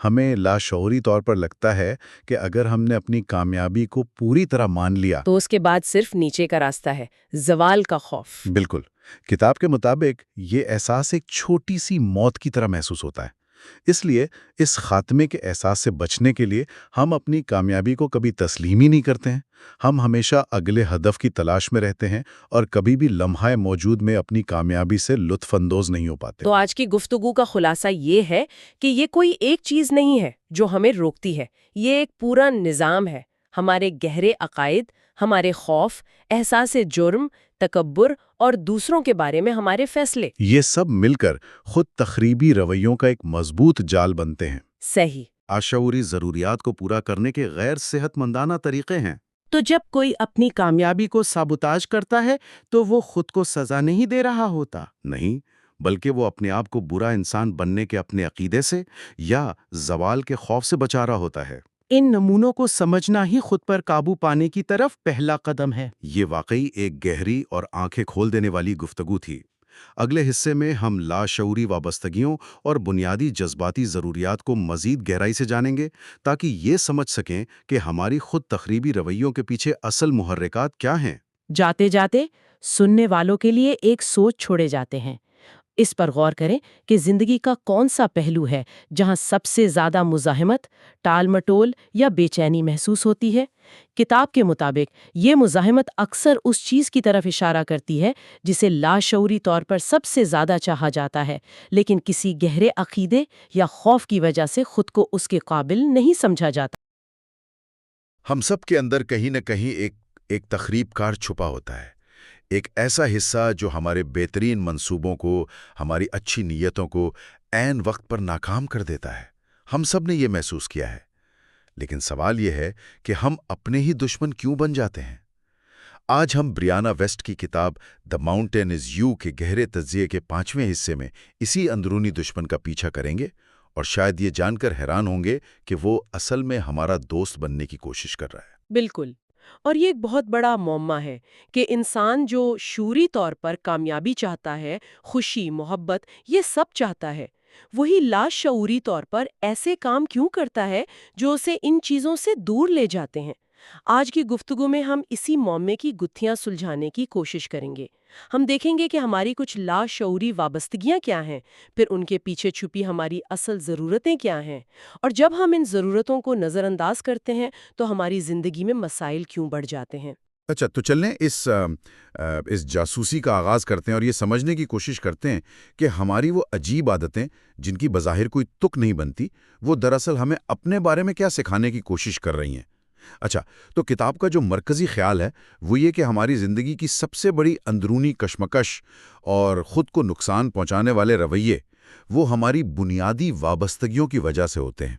ہمیں لاشعوری طور پر لگتا ہے کہ اگر ہم نے اپنی کامیابی کو پوری طرح مان لیا تو اس کے بعد صرف نیچے کا راستہ ہے، زوال کا خوف۔ بالکل، کتاب کے مطابق یہ احساس ایک چھوٹی سی موت کی طرح محسوس ہوتا ہے۔ اس لیے اس خاتمے کے احساس سے بچنے کے لیے ہم اپنی کامیابی کو کبھی تسلیم ہی نہیں کرتے ہیں۔ ہم ہمیشہ اگلے ہدف کی تلاش میں رہتے ہیں اور کبھی بھی لمحہ موجود میں اپنی کامیابی سے لطف اندوز نہیں ہو پاتے۔ تو آج کی گفتگو کا خلاصہ یہ ہے کہ یہ کوئی ایک چیز نہیں ہے جو ہمیں روکتی ہے، یہ ایک پورا نظام ہے۔ ہمارے گہرے عقائد، ہمارے خوف، احساس جرم، تکبر اور دوسروں کے بارے میں ہمارے فیصلے، یہ سب مل کر خود تخریبی رویوں کا ایک مضبوط جال بنتے ہیں۔ صحیح۔ اشعوری ضروریات کو پورا کرنے کے غیر صحت مندانہ طریقے ہیں۔ تو جب کوئی اپنی کامیابی کو سابوتاژ کرتا ہے تو وہ خود کو سزا نہیں دے رہا ہوتا۔ نہیں، بلکہ وہ اپنے آپ کو برا انسان بننے کے اپنے عقیدے سے یا زوال کے خوف سے بچا رہا ہوتا ہے۔ ان نمونوں کو سمجھنا ہی خود پر قابو پانے کی طرف پہلا قدم ہے۔ یہ واقعی ایک گہری اور آنکھیں کھول دینے والی گفتگو تھی۔ اگلے حصے میں ہم لاشعوری وابستگیوں اور بنیادی جذباتی ضروریات کو مزید گہرائی سے جانیں گے تاکہ یہ سمجھ سکیں کہ ہماری خود تخریبی رویوں کے پیچھے اصل محرکات کیا ہیں۔ جاتے جاتے سننے والوں کے لیے ایک سوچ چھوڑے جاتے ہیں۔ اس پر غور کریں کہ زندگی کا کون سا پہلو ہے جہاں سب سے زیادہ مزاحمت، ٹال مٹول یا بے چینی محسوس ہوتی ہے۔ کتاب کے مطابق یہ مزاحمت اکثر اس چیز کی طرف اشارہ کرتی ہے جسے لاشعوری طور پر سب سے زیادہ چاہا جاتا ہے، لیکن کسی گہرے عقیدے یا خوف کی وجہ سے خود کو اس کے قابل نہیں سمجھا جاتا۔ ہم سب کے اندر کہیں نہ کہیں ایک تخریب کار چھپا ہوتا ہے، ایک ایسا حصہ جو ہمارے بہترین منصوبوں کو، ہماری اچھی نیتوں کو عین وقت پر ناکام کر دیتا ہے۔ ہم سب نے یہ محسوس کیا ہے، لیکن سوال یہ ہے کہ ہم اپنے ہی دشمن کیوں بن جاتے ہیں؟ آج ہم بریانا ویسٹ کی کتاب دی ماؤنٹین از یو کے گہرے تجزیے کے 5ویں حصے میں اسی اندرونی دشمن کا پیچھا کریں گے اور شاید یہ جان کر حیران ہوں گے کہ وہ اصل میں ہمارا دوست بننے کی کوشش کر رہا ہے۔ بالکل۔ اور یہ ایک بہت بڑا معمہ ہے کہ انسان جو شعوری طور پر کامیابی چاہتا ہے، خوشی، محبت، یہ سب چاہتا ہے، وہی لاشعوری طور پر ایسے کام کیوں کرتا ہے جو اسے ان چیزوں سے دور لے جاتے ہیں۔ آج کی گفتگو میں ہم اسی معمے کی گتھیاں سلجھانے کی کوشش کریں گے۔ ہم دیکھیں گے کہ ہماری کچھ لاشعوری وابستگیاں کیا ہیں، پھر ان کے پیچھے چھپی ہماری اصل ضرورتیں کیا ہیں، اور جب ہم ان ضرورتوں کو نظر انداز کرتے ہیں تو ہماری زندگی میں مسائل کیوں بڑھ جاتے ہیں۔ اچھا، تو چلیں اس جاسوسی کا آغاز کرتے ہیں اور یہ سمجھنے کی کوشش کرتے ہیں کہ ہماری وہ عجیب عادتیں جن کی بظاہر کوئی تک نہیں بنتی، وہ دراصل ہمیں اپنے بارے میں کیا سکھانے کی کوشش کر رہی ہیں۔ اچھا، تو کتاب کا جو مرکزی خیال ہے وہ یہ کہ ہماری زندگی کی سب سے بڑی اندرونی کشمکش اور خود کو نقصان پہنچانے والے رویے وہ ہماری بنیادی وابستگیوں کی وجہ سے ہوتے ہیں۔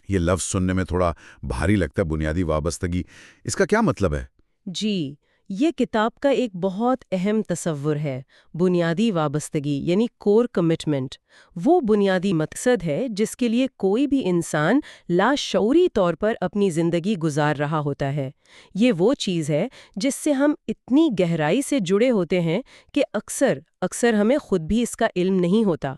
یہ لفظ سننے میں تھوڑا بھاری لگتا ہے، بنیادی وابستگی، اس کا کیا مطلب ہے؟ جی، یہ کتاب کا ایک بہت اہم تصور ہے۔ بنیادی وابستگی یعنی کور کمٹمنٹ، وہ بنیادی مقصد ہے جس کے لیے کوئی بھی انسان لاشعوری طور پر اپنی زندگی گزار رہا ہوتا ہے۔ یہ وہ چیز ہے جس سے ہم اتنی گہرائی سے جڑے ہوتے ہیں کہ اکثر ہمیں خود بھی اس کا علم نہیں ہوتا۔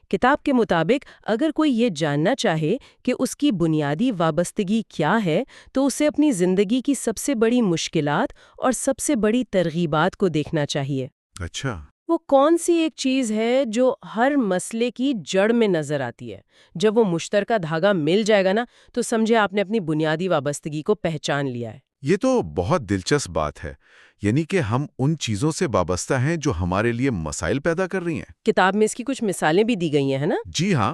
کتاب کے مطابق اگر کوئی یہ جاننا چاہے کہ اس کی بنیادی وابستگی کیا ہے تو اسے اپنی زندگی کی سب سے بڑی مشکلات اور سب سے بڑی ترغیبات کو دیکھنا چاہیے۔ اچھا، وہ کون سی ایک چیز ہے جو ہر مسئلے کی جڑ میں نظر آتی ہے؟ جب وہ مشترکہ دھاگا مل جائے گا نا تو سمجھے آپ نے اپنی بنیادی وابستگی کو پہچان لیا ہے۔ یہ تو بہت دلچسپ بات ہے، یعنی کہ ہم ان چیزوں سے وابستہ ہیں جو ہمارے لیے مسائل پیدا کر رہی ہیں۔ کتاب میں اس کی کچھ مثالیں بھی دی گئی ہیں، ہے نا؟ جی ہاں،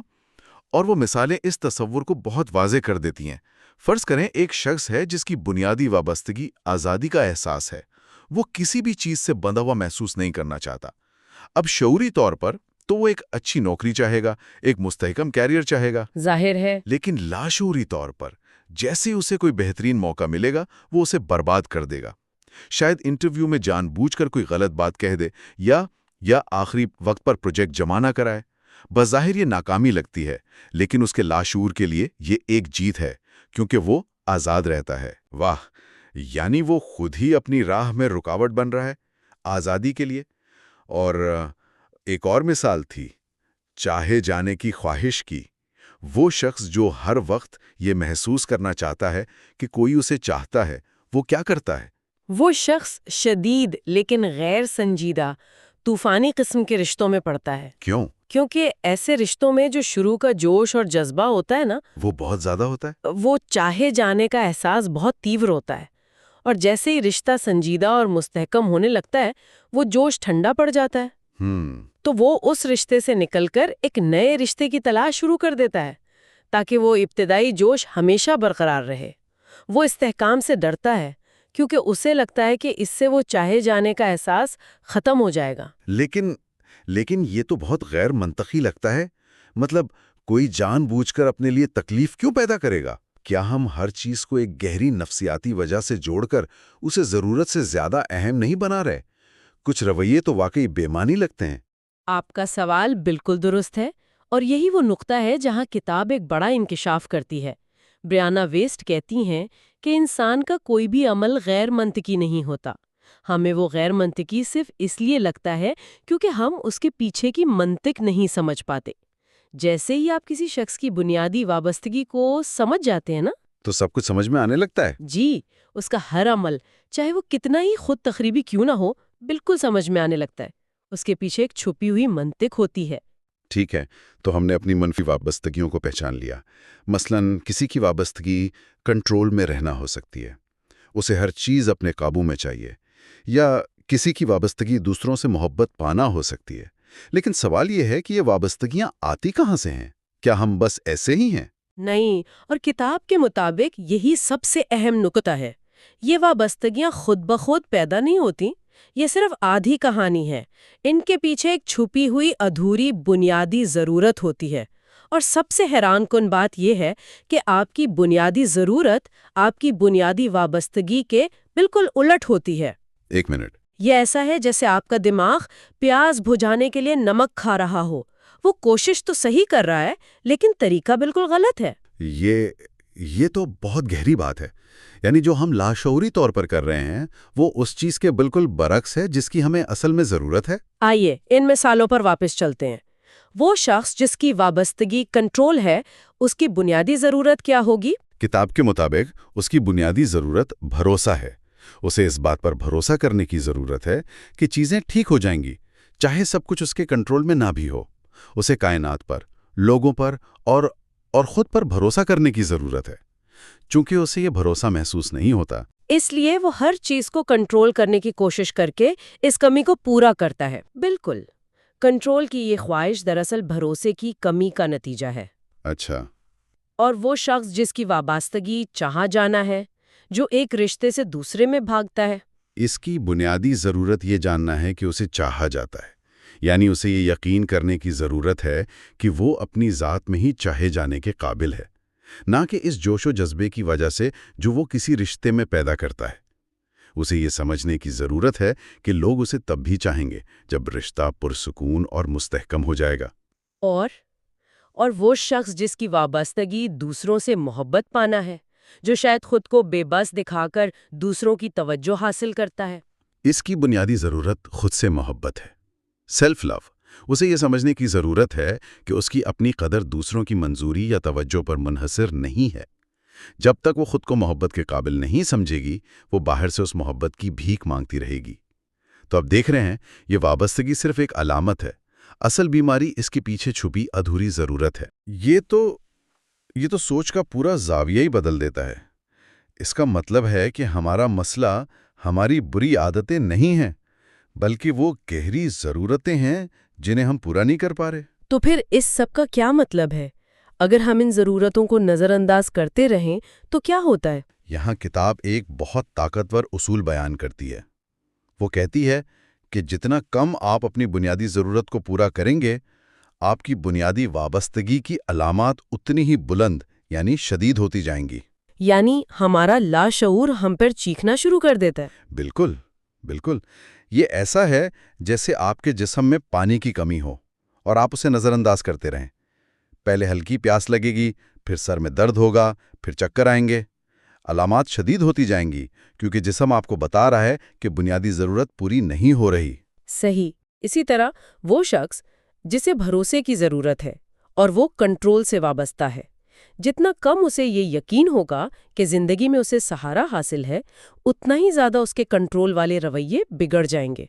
اور وہ مثالیں اس تصور کو بہت واضح کر دیتی ہیں۔ فرض کریں ایک شخص ہے جس کی بنیادی وابستگی آزادی کا احساس ہے، وہ کسی بھی چیز سے بندھا ہوا محسوس نہیں کرنا چاہتا۔ اب شعوری طور پر تو وہ ایک اچھی نوکری چاہے گا، ایک مستحکم کیریئر چاہے گا، ظاہر ہے۔ لیکن لاشعوری طور پر جیسے ہی اسے کوئی بہترین موقع ملے گا وہ اسے برباد کر دے گا۔ شاید انٹرویو میں جان بوجھ کر کوئی غلط بات کہہ دے یا آخری وقت پر پروجیکٹ جمع نہ کرائے۔ بظاہر یہ ناکامی لگتی ہے، لیکن اس کے لاشعور کے لیے یہ ایک جیت ہے، کیونکہ وہ آزاد رہتا ہے۔ واہ، یعنی وہ خود ہی اپنی راہ میں رکاوٹ بن رہا ہے آزادی کے لیے۔ اور ایک اور مثال تھی چاہے جانے کی خواہش کی۔ وہ شخص جو ہر وقت یہ محسوس کرنا چاہتا ہے کہ کوئی اسے چاہتا ہے، وہ کیا کرتا ہے؟ وہ شخص شدید لیکن غیر سنجیدہ طوفانی قسم کے رشتوں میں پڑتا ہے۔ کیوں؟ کیونکہ ایسے رشتوں میں جو شروع کا جوش اور جذبہ ہوتا ہے نا، وہ بہت زیادہ ہوتا ہے۔ وہ چاہے جانے کا احساس بہت تیور ہوتا ہے، اور جیسے ہی رشتہ سنجیدہ اور مستحکم ہونے لگتا ہے وہ جوش ٹھنڈا پڑ جاتا ہے۔ تو وہ اس رشتے سے نکل کر ایک نئے رشتے کی تلاش شروع کر دیتا ہے تاکہ وہ ابتدائی جوش ہمیشہ برقرار رہے۔ وہ استحکام سے ڈرتا ہے کیونکہ اسے لگتا ہے کہ اس سے وہ چاہے جانے کا احساس ختم ہو جائے گا۔ لیکن یہ تو بہت غیر منطقی لگتا ہے۔ مطلب کوئی جان بوجھ کر اپنے لیے تکلیف کیوں پیدا کرے گا؟ کیا ہم ہر چیز کو ایک گہری نفسیاتی وجہ سے جوڑ کر اسے ضرورت سے زیادہ اہم نہیں بنا رہے؟ کچھ رویے تو واقعی بے معنی لگتے ہیں۔ آپ کا سوال بالکل درست ہے، اور یہی وہ نقطہ ہے جہاں کتاب ایک بڑا انکشاف کرتی ہے۔ بریانا ویسٹ کہتی ہیں کہ انسان کا کوئی بھی عمل غیر منطقی نہیں ہوتا۔ ہمیں وہ غیر منطقی صرف اس لیے لگتا ہے کیونکہ ہم اس کے پیچھے کی منطق نہیں سمجھ پاتے۔ جیسے ہی آپ کسی شخص کی بنیادی وابستگی کو سمجھ جاتے ہیں نا، تو سب کچھ سمجھ میں آنے لگتا ہے۔ جی، اس کا ہر عمل چاہے وہ کتنا ہی خود تخریبی کیوں نہ ہو، بالکل سمجھ میں آنے لگتا ہے۔ اس کے پیچھے ایک چھپی ہوئی منطق ہوتی ہے۔ ٹھیک ہے، تو ہم نے اپنی منفی وابستگیوں کو پہچان لیا۔ مثلاً کسی کی وابستگی کنٹرول میں رہنا ہو سکتی ہے، اسے ہر چیز اپنے قابو میں چاہیے، یا کسی کی وابستگی دوسروں سے محبت پانا ہو سکتی ہے۔ لیکن سوال یہ ہے کہ یہ وابستگیاں آتی کہاں سے ہیں؟ کیا ہم بس ایسے ہی ہیں؟ نہیں، اور کتاب کے مطابق یہی سب سے اہم نکتہ ہے۔ یہ وابستگیاں خود بخود پیدا نہیں ہوتی، یہ صرف آدھی کہانی ہے۔ ان کے پیچھے ایک چھپی ہوئی ادھوری بنیادی ضرورت ہوتی ہے، اور سب سے حیران کن بات یہ ہے کہ آپ کی بنیادی ضرورت آپ کی بنیادی وابستگی کے بالکل الٹ ہوتی ہے۔ ایک منٹ، یہ ایسا ہے جیسے آپ کا دماغ پیاز بجھانے کے لیے نمک کھا رہا ہو۔ وہ کوشش تو صحیح کر رہا ہے لیکن طریقہ بالکل غلط ہے۔ یہ تو بہت گہری بات ہے۔ یعنی جو ہم لاشعوری طور پر کر رہے ہیں وہ اس چیز کے بالکل برعکس ہے جس کی ہمیں اصل میں ضرورت ہے۔ آئیے ان مثالوں پر واپس چلتے ہیں۔ وہ شخص جس کی وابستگی کنٹرول ہے، اس کی بنیادی ضرورت کیا ہوگی؟ کتاب کے مطابق اس کی بنیادی ضرورت بھروسہ ہے۔ اسے اس بات پر بھروسہ کرنے کی ضرورت ہے کہ چیزیں ٹھیک ہو جائیں گی، چاہے سب کچھ اس کے کنٹرول میں نہ بھی ہو۔ اسے کائنات پر، لوگوں پر اور خود پر بھروسہ کرنے کی ضرورت ہے۔ چونکہ اسے یہ بھروسہ محسوس نہیں ہوتا، اس لیے وہ ہر چیز کو کنٹرول کرنے کی کوشش کر کے اس کمی کو پورا کرتا ہے۔ بالکل، کنٹرول کی یہ خواہش دراصل بھروسے کی کمی کا نتیجہ ہے۔ اچھا، اور وہ شخص جس کی وابستگی چاہا جانا ہے، جو ایک رشتے سے دوسرے میں بھاگتا ہے، اس کی بنیادی ضرورت یہ جاننا ہے کہ اسے چاہا جاتا ہے۔ یعنی اسے یہ یقین کرنے کی ضرورت ہے کہ وہ اپنی ذات میں ہی چاہے جانے کے قابل ہے، نہ کہ اس جوش و جذبے کی وجہ سے جو وہ کسی رشتے میں پیدا کرتا ہے۔ اسے یہ سمجھنے کی ضرورت ہے کہ لوگ اسے تب بھی چاہیں گے جب رشتہ پرسکون اور مستحکم ہو جائے گا۔ اور وہ شخص جس کی وابستگی دوسروں سے محبت پانا ہے، جو شاید خود کو بے بس دکھا کر دوسروں کی توجہ حاصل کرتا ہے۔ اس کی بنیادی ضرورت خود سے محبت ہے، سیلف لو۔ اسے یہ سمجھنے کی ضرورت ہے کہ اس کی اپنی قدر دوسروں کی منظوری یا توجہ پر منحصر نہیں ہے۔ جب تک وہ خود کو محبت کے قابل نہیں سمجھے گی، وہ باہر سے اس محبت کی بھیک مانگتی رہے گی۔ تو اب دیکھ رہے ہیں، یہ وابستگی صرف ایک علامت ہے، اصل بیماری اس کے پیچھے چھپی ادھوری ضرورت ہے۔ یہ تو سوچ کا پورا زاویہ ہی بدل دیتا ہے۔ اس کا مطلب ہے کہ ہمارا مسئلہ ہماری بری عادتیں نہیں ہیں، بلکہ وہ گہری ضرورتیں ہیں جنہیں ہم پورا نہیں کر پا رہے۔ تو پھر اس سب کا کیا مطلب ہے؟ اگر ہم ان ضرورتوں کو نظر انداز کرتے رہیں تو کیا ہوتا ہے؟ یہاں کتاب ایک بہت طاقتور اصول بیان کرتی ہے۔ وہ کہتی ہے کہ جتنا کم آپ اپنی بنیادی ضرورت کو پورا کریں گے، آپ کی بنیادی وابستگی کی علامات اتنی ہی بلند یعنی شدید ہوتی جائیں گی۔ یعنی ہمارا لاشعور ہم پر چیخنا شروع کر دیتا ہے۔ بالکل، بالکل۔ یہ ایسا ہے جیسے آپ کے جسم میں پانی کی کمی ہو اور آپ اسے نظر انداز کرتے رہیں۔ پہلے ہلکی پیاس لگے گی، پھر سر میں درد ہوگا، پھر چکر آئیں گے۔ علامات شدید ہوتی جائیں گی کیونکہ جسم آپ کو بتا رہا ہے کہ بنیادی ضرورت پوری نہیں ہو رہی۔ صحیح۔ اسی طرح وہ شخص جسے بھروسے کی ضرورت ہے اور وہ کنٹرول سے وابستہ ہے، جتنا کم اسے یہ یقین ہوگا کہ زندگی میں اسے سہارا حاصل ہے، اتنا ہی زیادہ اس کے کنٹرول والے رویے بگڑ جائیں گے،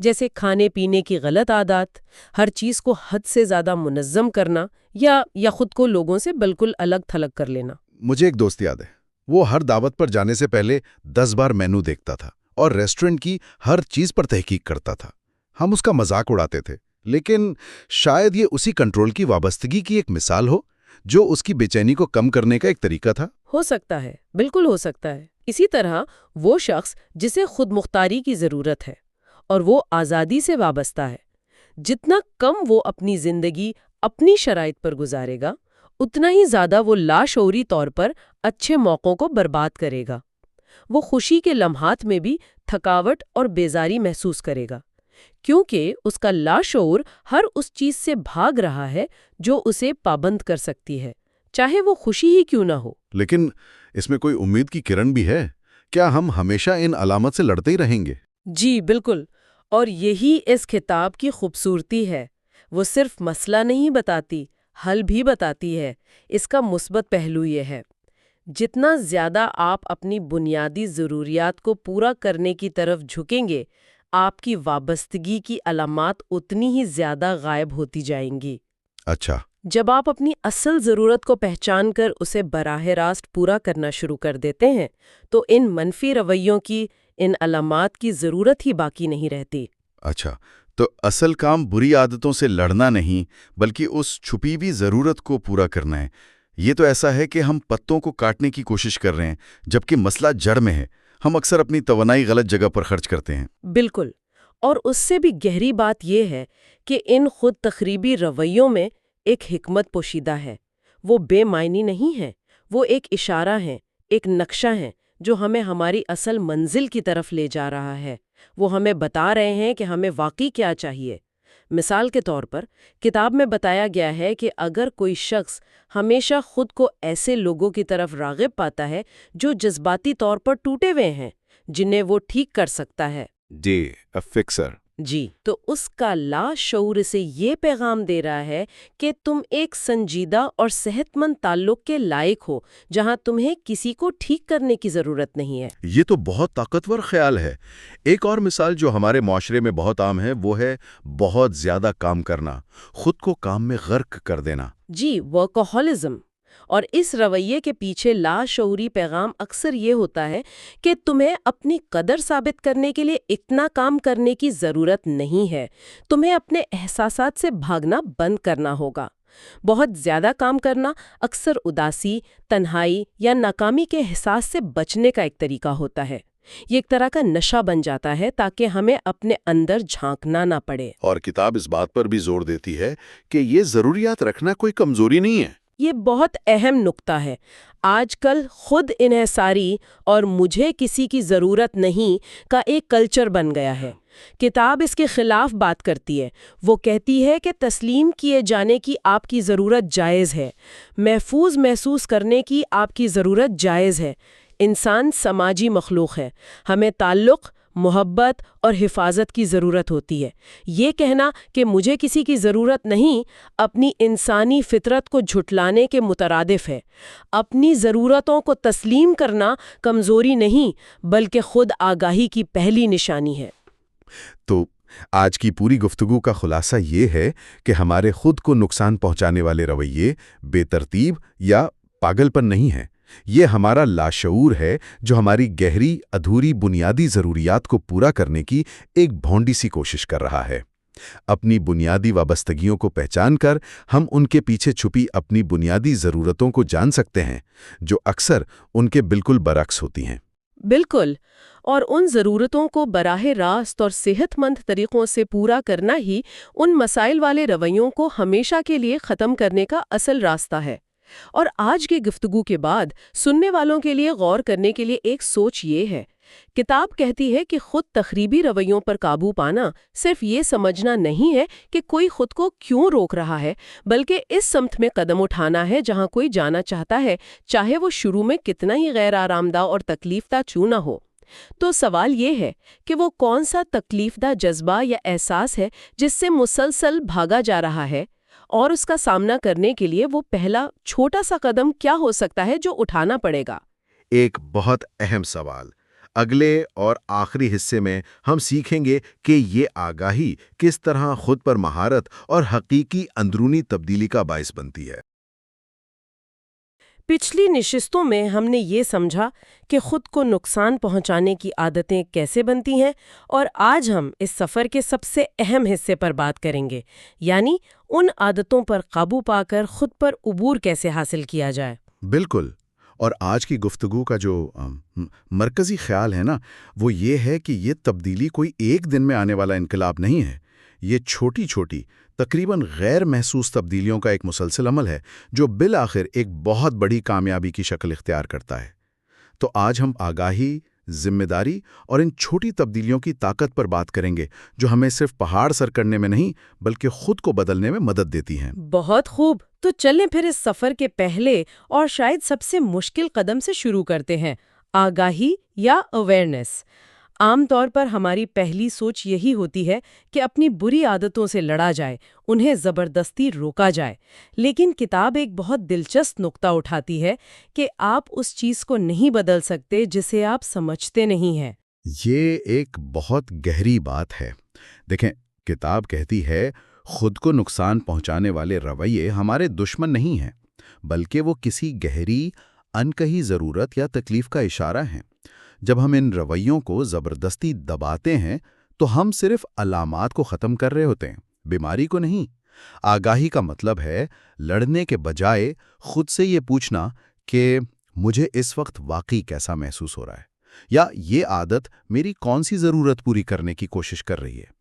جیسے کھانے پینے کی غلط عادات، ہر چیز کو حد سے زیادہ منظم کرنا یا خود کو لوگوں سے بالکل الگ تھلگ کر لینا۔ مجھے ایک دوست یاد ہے، وہ ہر دعوت پر جانے سے پہلے 10 بار مینو دیکھتا تھا اور ریسٹورنٹ کی ہر چیز پر تحقیق کرتا تھا۔ ہم اس کا مذاق اڑاتے تھے، لیکن شاید یہ اسی کنٹرول کی وابستگی کی ایک مثال ہو جو اس کی بے چینی کو کم کرنے کا ایک طریقہ تھا۔ ہو سکتا ہے، بالکل ہو سکتا ہے۔ اسی طرح وہ شخص جسے خود مختاری کی ضرورت ہے اور وہ آزادی سے وابستہ ہے، جتنا کم وہ اپنی زندگی اپنی شرائط پر گزارے گا، اتنا ہی زیادہ وہ لاشعوری طور پر اچھے موقعوں کو برباد کرے گا۔ وہ خوشی کے لمحات میں بھی تھکاوٹ اور بیزاری محسوس کرے گا، کیونکہ اس کا لاشعور ہر اس چیز سے بھاگ رہا ہے جو اسے پابند کر سکتی ہے، چاہے وہ خوشی ہی کیوں نہ ہو۔ لیکن اس میں کوئی امید کی کرن بھی ہے؟ کیا ہم ہمیشہ ان علامت سے لڑتے ہی رہیں گے؟ جی بالکل، اور یہی اس کتاب کی خوبصورتی ہے۔ وہ صرف مسئلہ نہیں بتاتی، حل بھی بتاتی ہے۔ اس کا مثبت پہلو یہ ہے، جتنا زیادہ آپ اپنی بنیادی ضروریات کو پورا کرنے کی طرف جھکیں گے، آپ کی وابستگی کی علامات اتنی ہی زیادہ غائب ہوتی جائیں گی۔ اچھا، جب آپ اپنی اصل ضرورت کو پہچان کر اسے براہ راست پورا کرنا شروع کر دیتے ہیں تو ان منفی رویوں کی، ان علامات کی ضرورت ہی باقی نہیں رہتی۔ اچھا، تو اصل کام بری عادتوں سے لڑنا نہیں بلکہ اس چھپی ہوئی ضرورت کو پورا کرنا ہے۔ یہ تو ایسا ہے کہ ہم پتوں کو کاٹنے کی کوشش کر رہے ہیں جبکہ مسئلہ جڑ میں ہے۔ ہم اکثر اپنی توانائی غلط جگہ پر خرچ کرتے ہیں۔ بالکل، اور اس سے بھی گہری بات یہ ہے کہ ان خود تخریبی رویوں میں ایک حکمت پوشیدہ ہے۔ وہ بے معنی نہیں ہے، وہ ایک اشارہ ہے، ایک نقشہ ہے جو ہمیں ہماری اصل منزل کی طرف لے جا رہا ہے۔ وہ ہمیں بتا رہے ہیں کہ ہمیں واقعی کیا چاہیے۔ مثال کے طور پر کتاب میں بتایا گیا ہے کہ اگر کوئی شخص ہمیشہ خود کو ایسے لوگوں کی طرف راغب پاتا ہے جو جذباتی طور پر ٹوٹے ہوئے ہیں، جنہیں وہ ٹھیک کر سکتا ہے، فکسر۔ جی، تو اس کا لاشعور اسے یہ پیغام دے رہا ہے کہ تم ایک سنجیدہ اور صحت مند تعلق کے لائق ہو جہاں تمہیں کسی کو ٹھیک کرنے کی ضرورت نہیں ہے۔ یہ تو بہت طاقتور خیال ہے۔ ایک اور مثال جو ہمارے معاشرے میں بہت عام ہے وہ ہے بہت زیادہ کام کرنا، خود کو کام میں غرق کر دینا۔ جی، ورکہولزم۔ اور اس رویے کے پیچھے لاشعوری پیغام اکثر یہ ہوتا ہے کہ تمہیں اپنی قدر ثابت کرنے کے لیے اتنا کام کرنے کی ضرورت نہیں ہے، تمہیں اپنے احساسات سے بھاگنا بند کرنا ہوگا۔ بہت زیادہ کام کرنا اکثر اداسی، تنہائی یا ناکامی کے احساس سے بچنے کا ایک طریقہ ہوتا ہے۔ یہ ایک طرح کا نشہ بن جاتا ہے تاکہ ہمیں اپنے اندر جھانکنا نہ پڑے۔ اور کتاب اس بات پر بھی زور دیتی ہے کہ یہ ضروریات رکھنا کوئی کمزوری نہیں ہے۔ یہ بہت اہم نکتہ ہے۔ آج کل خود انحصاری اور مجھے کسی کی ضرورت نہیں کا ایک کلچر بن گیا ہے۔ کتاب اس کے خلاف بات کرتی ہے۔ وہ کہتی ہے کہ تسلیم کیے جانے کی آپ کی ضرورت جائز ہے، محفوظ محسوس کرنے کی آپ کی ضرورت جائز ہے۔ انسان سماجی مخلوق ہے، ہمیں تعلق، محبت اور حفاظت کی ضرورت ہوتی ہے۔ یہ کہنا کہ مجھے کسی کی ضرورت نہیں اپنی انسانی فطرت کو جھٹلانے کے مترادف ہے۔ اپنی ضرورتوں کو تسلیم کرنا کمزوری نہیں بلکہ خود آگاہی کی پہلی نشانی ہے۔ تو آج کی پوری گفتگو کا خلاصہ یہ ہے کہ ہمارے خود کو نقصان پہنچانے والے رویے بے ترتیب یا پاگل پن نہیں ہیں۔ یہ ہمارا لاشعور ہے جو ہماری گہری ادھوری بنیادی ضروریات کو پورا کرنے کی ایک بھونڈی سی کوشش کر رہا ہے۔ اپنی بنیادی وابستگیوں کو پہچان کر ہم ان کے پیچھے چھپی اپنی بنیادی ضرورتوں کو جان سکتے ہیں جو اکثر ان کے بالکل برعکس ہوتی ہیں۔ بالکل، اور ان ضرورتوں کو براہ راست اور صحت مند طریقوں سے پورا کرنا ہی ان مسائل والے رویوں کو ہمیشہ کے لیے ختم کرنے کا اصل راستہ ہے۔ اور آج کی گفتگو کے بعد سننے والوں کے لیے غور کرنے کے لیے ایک سوچ یہ ہے۔ کتاب کہتی ہے کہ خود تخریبی رویوں پر قابو پانا صرف یہ سمجھنا نہیں ہے کہ کوئی خود کو کیوں روک رہا ہے، بلکہ اس سمت میں قدم اٹھانا ہے جہاں کوئی جانا چاہتا ہے، چاہے وہ شروع میں کتنا ہی غیر آرام دہ اور تکلیف دہ کیوں نہ ہو۔ تو سوال یہ ہے کہ وہ کون سا تکلیف دہ جذبہ یا احساس ہے جس سے مسلسل بھاگا جا رہا ہے، اور اس کا سامنا کرنے کے لیے وہ پہلا چھوٹا سا قدم کیا ہو سکتا ہے جو اٹھانا پڑے گا؟ ایک بہت اہم سوال۔ اگلے اور آخری حصے میں ہم سیکھیں گے کہ یہ آگاہی کس طرح خود پر مہارت اور حقیقی اندرونی تبدیلی کا باعث بنتی ہے۔ پچھلی نشستوں میں ہم نے یہ سمجھا کہ خود کو نقصان پہنچانے کی عادتیں کیسے بنتی ہیں، اور آج ہم اس سفر کے سب سے اہم حصے پر بات کریں گے، یعنی ان عادتوں پر قابو پا کر خود پر عبور کیسے حاصل کیا جائے۔ بالکل، اور آج کی گفتگو کا جو مرکزی خیال ہے نا، وہ یہ ہے کہ یہ تبدیلی کوئی ایک دن میں آنے والا انقلاب نہیں ہے۔ یہ چھوٹی چھوٹی تقریباً غیر محسوس تبدیلیوں کا ایک مسلسل عمل ہے جو بالآخر ایک بہت بڑی کامیابی کی شکل اختیار کرتا ہے۔ تو آج ہم آگاہی، ذمہ داری اور ان چھوٹی تبدیلیوں کی طاقت پر بات کریں گے جو ہمیں صرف پہاڑ سر کرنے میں نہیں بلکہ خود کو بدلنے میں مدد دیتی ہیں۔ بہت خوب، تو چلیں پھر اس سفر کے پہلے اور شاید سب سے مشکل قدم سے شروع کرتے ہیں، آگاہی یا اویئرنیس۔ عام طور پر ہماری پہلی سوچ یہی ہوتی ہے کہ اپنی بری عادتوں سے لڑا جائے، انہیں زبردستی روکا جائے، لیکن کتاب ایک بہت دلچسپ نقطہ اٹھاتی ہے کہ آپ اس چیز کو نہیں بدل سکتے جسے آپ سمجھتے نہیں ہیں۔ یہ ایک بہت گہری بات ہے۔ دیکھیں، کتاب کہتی ہے خود کو نقصان پہنچانے والے رویے ہمارے دشمن نہیں ہیں، بلکہ وہ کسی گہری، انکہی ضرورت یا تکلیف کا اشارہ ہیں۔ جب ہم ان رویوں کو زبردستی دباتے ہیں تو ہم صرف علامات کو ختم کر رہے ہوتے ہیں، بیماری کو نہیں۔ آگاہی کا مطلب ہے لڑنے کے بجائے خود سے یہ پوچھنا کہ مجھے اس وقت واقعی کیسا محسوس ہو رہا ہے، یا یہ عادت میری کون سی ضرورت پوری کرنے کی کوشش کر رہی ہے۔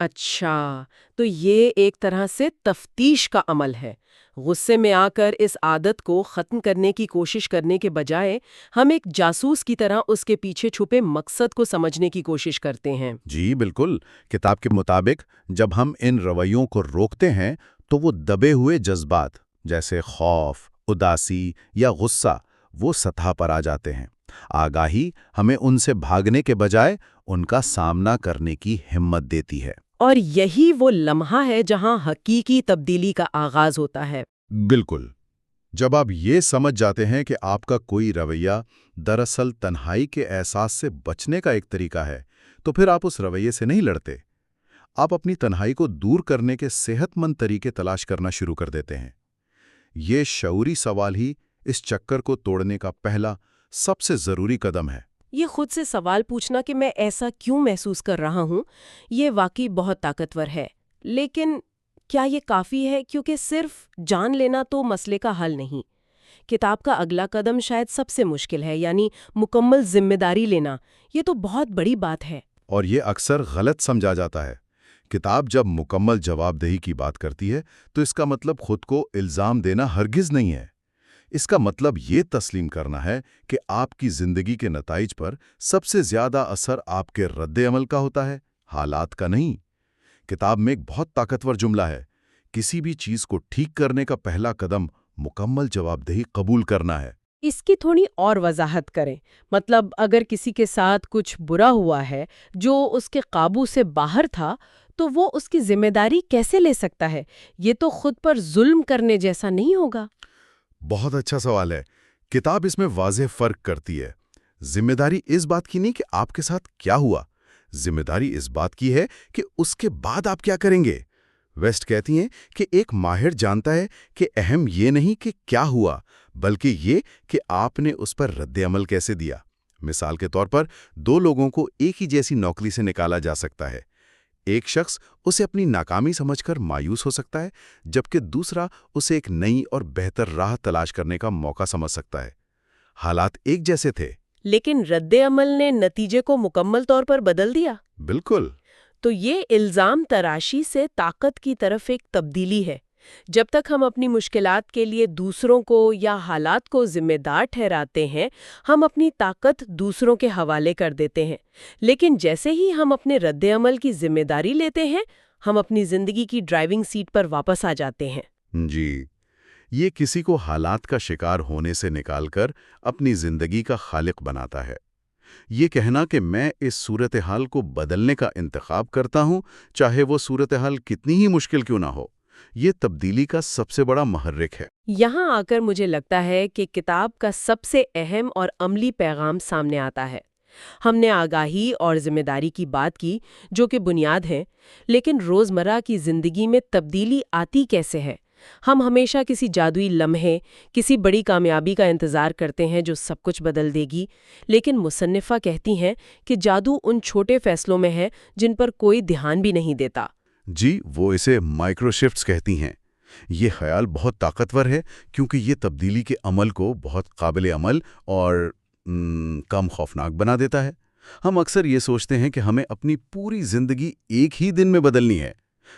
اچھا، تو یہ ایک طرح سے تفتیش کا عمل ہے۔ غصے میں آ کر اس عادت کو ختم کرنے کی کوشش کرنے کے بجائے ہم ایک جاسوس کی طرح اس کے پیچھے چھپے مقصد کو سمجھنے کی کوشش کرتے ہیں۔ جی بالکل، کتاب کے مطابق جب ہم ان رویوں کو روکتے ہیں تو وہ دبے ہوئے جذبات جیسے خوف، اداسی یا غصہ وہ سطح پر آ جاتے ہیں۔ آگاہی ہمیں ان سے بھاگنے کے بجائے ان کا سامنا کرنے کی ہمت دیتی ہے۔ اور یہی وہ لمحہ ہے جہاں حقیقی تبدیلی کا آغاز ہوتا ہے۔ بالکل، جب آپ یہ سمجھ جاتے ہیں کہ آپ کا کوئی رویہ دراصل تنہائی کے احساس سے بچنے کا ایک طریقہ ہے، تو پھر آپ اس رویے سے نہیں لڑتے۔ آپ اپنی تنہائی کو دور کرنے کے صحت مند طریقے تلاش کرنا شروع کر دیتے ہیں۔ یہ شعوری سوال ہی اس چکر کو توڑنے کا پہلا سب سے ضروری قدم ہے۔ یہ خود سے سوال پوچھنا کہ میں ایسا کیوں محسوس کر رہا ہوں، یہ واقعی بہت طاقتور ہے۔ لیکن کیا یہ کافی ہے؟ کیونکہ صرف جان لینا تو مسئلے کا حل نہیں۔ کتاب کا اگلا قدم شاید سب سے مشکل ہے، یعنی مکمل ذمہ داری لینا۔ یہ تو بہت بڑی بات ہے۔ اور یہ اکثر غلط سمجھا جاتا ہے۔ کتاب جب مکمل جواب دہی کی بات کرتی ہے تو اس کا مطلب خود کو الزام دینا ہرگز نہیں ہے۔ اس کا مطلب یہ تسلیم کرنا ہے کہ آپ کی زندگی کے نتائج پر سب سے زیادہ اثر آپ کے رد عمل کا ہوتا ہے، حالات کا نہیں۔ کتاب میں ایک بہت طاقتور جملہ ہے، کسی بھی چیز کو ٹھیک کرنے کا پہلا قدم مکمل جواب دہی قبول کرنا ہے۔ اس کی تھوڑی اور وضاحت کریں۔ مطلب اگر کسی کے ساتھ کچھ برا ہوا ہے جو اس کے قابو سے باہر تھا، تو وہ اس کی ذمہ داری کیسے لے سکتا ہے؟ یہ تو خود پر ظلم کرنے جیسا نہیں ہوگا؟ بہت اچھا سوال ہے۔ کتاب اس میں واضح فرق کرتی ہے۔ ذمہ داری اس بات کی نہیں کہ آپ کے ساتھ کیا ہوا، ذمہ داری اس بات کی ہے کہ اس کے بعد آپ کیا کریں گے۔ ویسٹ کہتی ہیں کہ ایک ماہر جانتا ہے کہ اہم یہ نہیں کہ کیا ہوا، بلکہ یہ کہ آپ نے اس پر رد عمل کیسے دیا۔ مثال کے طور پر دو لوگوں کو ایک ہی جیسی نوکری سے نکالا جا سکتا ہے۔ ایک شخص اسے اپنی ناکامی سمجھ کر مایوس ہو سکتا ہے، جبکہ دوسرا اسے ایک نئی اور بہتر راہ تلاش کرنے کا موقع سمجھ سکتا ہے۔ حالات ایک جیسے تھے، لیکن رد عمل نے نتیجے کو مکمل طور پر بدل دیا۔ بالکل۔ تو یہ الزام تراشی سے طاقت کی طرف ایک تبدیلی ہے۔ جب تک ہم اپنی مشکلات کے لیے دوسروں کو یا حالات کو ذمہ دار ٹھہراتے ہیں، ہم اپنی طاقت دوسروں کے حوالے کر دیتے ہیں۔ لیکن جیسے ہی ہم اپنے رد عمل کی ذمہ داری لیتے ہیں، ہم اپنی زندگی کی ڈرائیونگ سیٹ پر واپس آ جاتے ہیں۔ جی، یہ کسی کو حالات کا شکار ہونے سے نکال کر اپنی زندگی کا خالق بناتا ہے۔ یہ کہنا کہ میں اس صورتحال کو بدلنے کا انتخاب کرتا ہوں، چاہے وہ صورتحال کتنی ہی مشکل کیوں نہ ہو، یہ تبدیلی کا سب سے بڑا محرک ہے۔ یہاں آ کر مجھے لگتا ہے کہ کتاب کا سب سے اہم اور عملی پیغام سامنے آتا ہے۔ ہم نے آگاہی اور ذمہ داری کی بات کی، جو کہ بنیاد ہیں، لیکن روزمرہ کی زندگی میں تبدیلی آتی کیسے ہے؟ ہم ہمیشہ کسی جادوئی لمحے، کسی بڑی کامیابی کا انتظار کرتے ہیں جو سب کچھ بدل دے گی، لیکن مصنفہ کہتی ہیں کہ جادو ان چھوٹے فیصلوں میں ہے جن پر کوئی دھیان بھی نہیں دیتا۔ جی، وہ اسے مائکرو شفٹس کہتی ہیں۔ یہ خیال بہت طاقتور ہے کیونکہ یہ تبدیلی کے عمل کو بہت قابل عمل اور کم خوفناک بنا دیتا ہے۔ ہم اکثر یہ سوچتے ہیں کہ ہمیں اپنی پوری زندگی ایک ہی دن میں بدلنی ہے،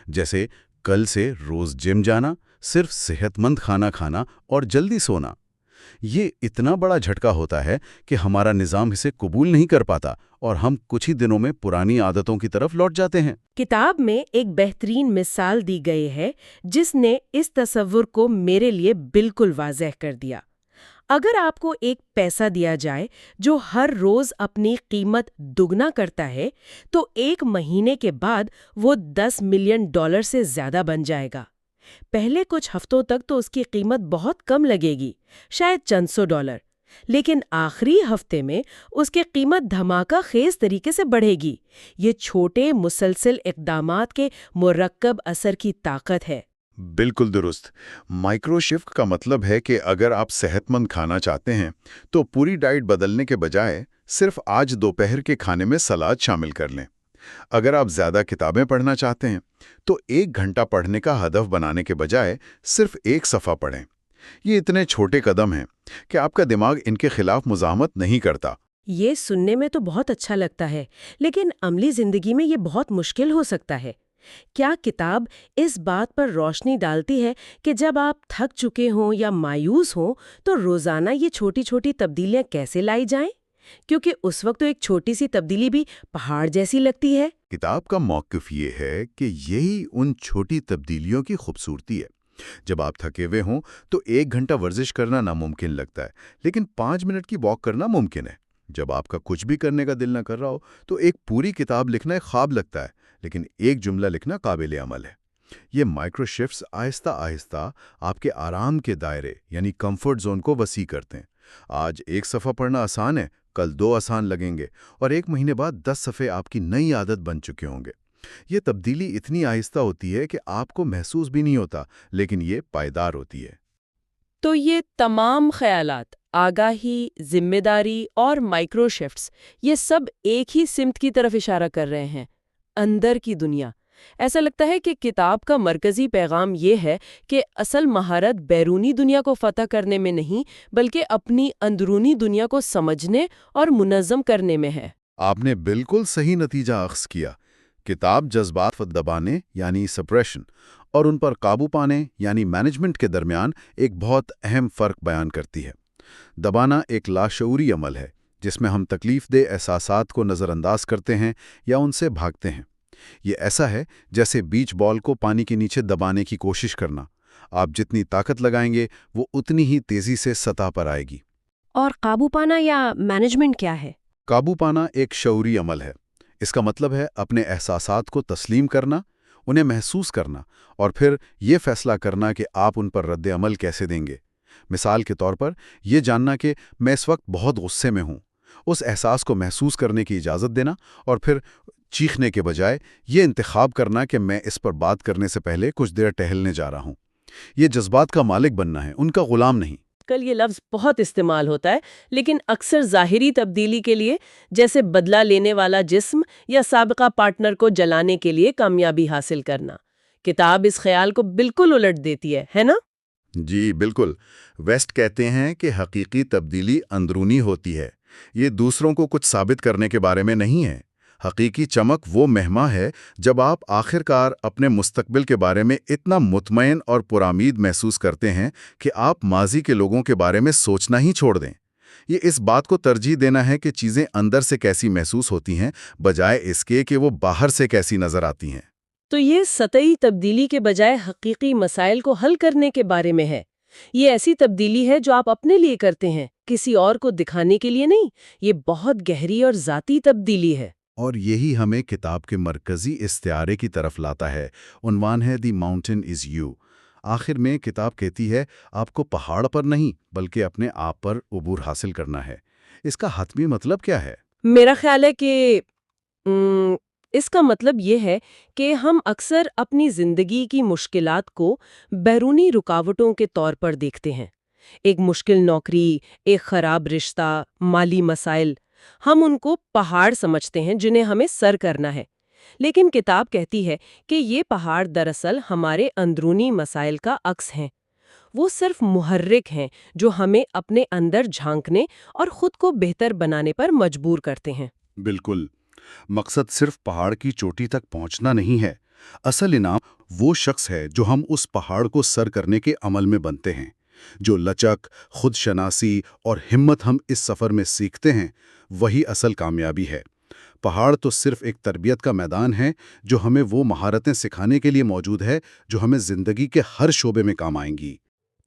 جیسے کل سے روز جم جانا، صرف صحت مند کھانا کھانا اور جلدی سونا۔ یہ اتنا بڑا جھٹکا ہوتا ہے کہ ہمارا نظام اسے قبول نہیں کر پاتا اور ہم کچھ ہی دنوں میں پرانی عادتوں کی طرف لوٹ جاتے ہیں۔ کتاب میں ایک بہترین مثال دی گئی ہے جس نے اس تصور کو میرے لیے بالکل واضح کر دیا۔ اگر آپ کو ایک پیسہ دیا جائے جو ہر روز اپنی قیمت دگنا کرتا ہے، تو ایک مہینے کے بعد وہ $10 ملین سے زیادہ بن جائے گا۔ پہلے کچھ ہفتوں تک تو اس کی قیمت بہت کم لگے گی، شاید چند $100، لیکن آخری ہفتے میں اس کی قیمت دھماکہ خیز طریقے سے بڑھے گی۔ یہ چھوٹے مسلسل اقدامات کے مرکب اثر کی طاقت ہے۔ بالکل درست۔ مائکرو شفٹ کا مطلب ہے کہ اگر آپ صحت مند کھانا چاہتے ہیں تو پوری ڈائٹ بدلنے کے بجائے صرف آج دوپہر کے کھانے میں سلاد شامل کر لیں۔ اگر آپ زیادہ کتابیں پڑھنا چاہتے ہیں تو 1 گھنٹہ پڑھنے کا ہدف بنانے کے بجائے صرف 1 صفحہ پڑھیں۔ یہ اتنے چھوٹے قدم ہیں کہ آپ کا دماغ ان کے خلاف مزاحمت نہیں کرتا۔ یہ سننے میں تو بہت اچھا لگتا ہے، لیکن عملی زندگی میں یہ بہت مشکل ہو سکتا ہے۔ کیا کتاب اس بات پر روشنی ڈالتی ہے کہ جب آپ تھک چکے ہوں یا مایوس ہوں تو روزانہ یہ چھوٹی چھوٹی تبدیلیاں کیسے لائی جائیں؟ کیونکہ اس وقت تو ایک چھوٹی سی تبدیلی بھی پہاڑ جیسی لگتی ہے۔ کتاب کا موقف یہ ہے کہ یہی ان چھوٹی تبدیلیوں کی خوبصورتی ہے۔ جب آپ تھکے ہوئے ہوں تو 1 گھنٹہ ورزش کرنا ناممکن لگتا ہے، لیکن 5 منٹ کی واک کرنا ممکن ہے۔ جب آپ کا کچھ بھی کرنے کا دل نہ کر رہا ہو تو ایک پوری کتاب لکھنا ایک خواب لگتا ہے، لیکن ایک جملہ لکھنا قابل عمل ہے۔ یہ مائکرو شفٹس آہستہ آہستہ آپ کے آرام کے دائرے یعنی کمفرٹ زون کو وسیع کرتے ہیں۔ آج ایک صفحہ پڑھنا آسان ہے، کل 2 آسان لگیں گے، اور 1 مہینے بعد 10 صفحے آپ کی نئی عادت بن چکے ہوں گے۔ یہ تبدیلی اتنی آہستہ ہوتی ہے کہ آپ کو محسوس بھی نہیں ہوتا، لیکن یہ پائیدار ہوتی ہے۔ تو یہ تمام خیالات، آگاہی، ذمہ داری اور مائکرو شفٹس، یہ سب ایک ہی سمت کی طرف اشارہ کر رہے ہیں، اندر کی دنیا۔ ایسا لگتا ہے کہ کتاب کا مرکزی پیغام یہ ہے کہ اصل مہارت بیرونی دنیا کو فتح کرنے میں نہیں، بلکہ اپنی اندرونی دنیا کو سمجھنے اور منظم کرنے میں ہے۔ آپ نے بالکل صحیح نتیجہ اخذ کیا۔ کتاب جذبات کو دبانے یعنی سپریشن اور ان پر قابو پانے یعنی مینجمنٹ کے درمیان ایک بہت اہم فرق بیان کرتی ہے۔ دبانا ایک لاشعوری عمل ہے جس میں ہم تکلیف دہ احساسات کو نظر انداز کرتے ہیں یا ان سے بھاگتے ہیں۔ یہ ایسا ہے جیسے بیچ بال کو پانی کے نیچے دبانے کی کوشش کرنا۔ آپ جتنی طاقت لگائیں گے وہ اتنی ہی تیزی سے سطح پر آئے گی۔ اور قابو پانا یا مینجمنٹ کیا ہے؟ قابو پانا ایک شعوری عمل ہے۔ اس کا مطلب ہے اپنے احساسات کو تسلیم کرنا، انہیں محسوس کرنا، اور پھر یہ فیصلہ کرنا کہ آپ ان پر رد عمل کیسے دیں گے۔ مثال کے طور پر یہ جاننا کہ میں اس وقت بہت غصے میں ہوں، اس احساس کو محسوس کرنے کی اجازت دینا، اور پھر چیخنے کے بجائے یہ انتخاب کرنا کہ میں اس پر بات کرنے سے پہلے کچھ دیر ٹہلنے جا رہا ہوں۔ یہ جذبات کا مالک بننا ہے، ان کا غلام نہیں۔ کل یہ لفظ بہت استعمال ہوتا ہے، لیکن اکثر ظاہری تبدیلی کے لیے، جیسے بدلہ لینے والا جسم یا سابقہ پارٹنر کو جلانے کے لیے کامیابی حاصل کرنا۔ کتاب اس خیال کو بالکل الٹ دیتی ہے نا؟ جی بالکل۔ ویسٹ کہتے ہیں کہ حقیقی تبدیلی اندرونی ہوتی ہے، یہ دوسروں کو کچھ ثابت کرنے کے بارے میں نہیں ہے۔ حقیقی چمک وہ مہما ہے جب آپ آخر کار اپنے مستقبل کے بارے میں اتنا مطمئن اور پرامید محسوس کرتے ہیں کہ آپ ماضی کے لوگوں کے بارے میں سوچنا ہی چھوڑ دیں۔ یہ اس بات کو ترجیح دینا ہے کہ چیزیں اندر سے کیسی محسوس ہوتی ہیں، بجائے اس کے کہ وہ باہر سے کیسی نظر آتی ہیں۔ تو یہ سطحی تبدیلی کے بجائے حقیقی مسائل کو حل کرنے کے بارے میں ہے۔ یہ ایسی تبدیلی ہے جو آپ اپنے لیے کرتے ہیں، کسی اور کو دکھانے کے لیے نہیں۔ یہ بہت گہری اور ذاتی تبدیلی ہے۔ اور یہی ہمیں کتاب کے مرکزی استعارے کی طرف لاتا ہے۔ عنوان ہے دی ماؤنٹین از یو۔ آخر میں کتاب کہتی ہے آپ کو پہاڑ پر نہیں بلکہ اپنے آپ پر عبور حاصل کرنا ہے۔ اس کا حتمی مطلب کیا ہے؟ میرا خیال ہے کہ اس کا مطلب یہ ہے کہ ہم اکثر اپنی زندگی کی مشکلات کو بیرونی رکاوٹوں کے طور پر دیکھتے ہیں۔ ایک مشکل نوکری، ایک خراب رشتہ، مالی مسائل، ہم ان کو پہاڑ سمجھتے ہیں جنہیں ہمیں سر کرنا ہے۔ لیکن کتاب کہتی ہے کہ یہ پہاڑ دراصل ہمارے اندرونی مسائل کا عکس ہیں۔ وہ صرف محرک ہیں جو ہمیں اپنے اندر جھانکنے اور خود کو بہتر بنانے پر مجبور کرتے ہیں۔ بالکل۔ مقصد صرف پہاڑ کی چوٹی تک پہنچنا نہیں ہے۔ اصل انعام وہ شخص ہے جو ہم اس پہاڑ کو سر کرنے کے عمل میں بنتے ہیں۔ جو لچک، خود شناسی اور ہمت ہم اس سفر میں سیکھتے ہیں، وہی اصل کامیابی ہے۔ پہاڑ تو صرف ایک تربیت کا میدان ہے جو ہمیں وہ مہارتیں سکھانے کے لیے موجود ہے جو ہمیں زندگی کے ہر شعبے میں کام آئیں گی۔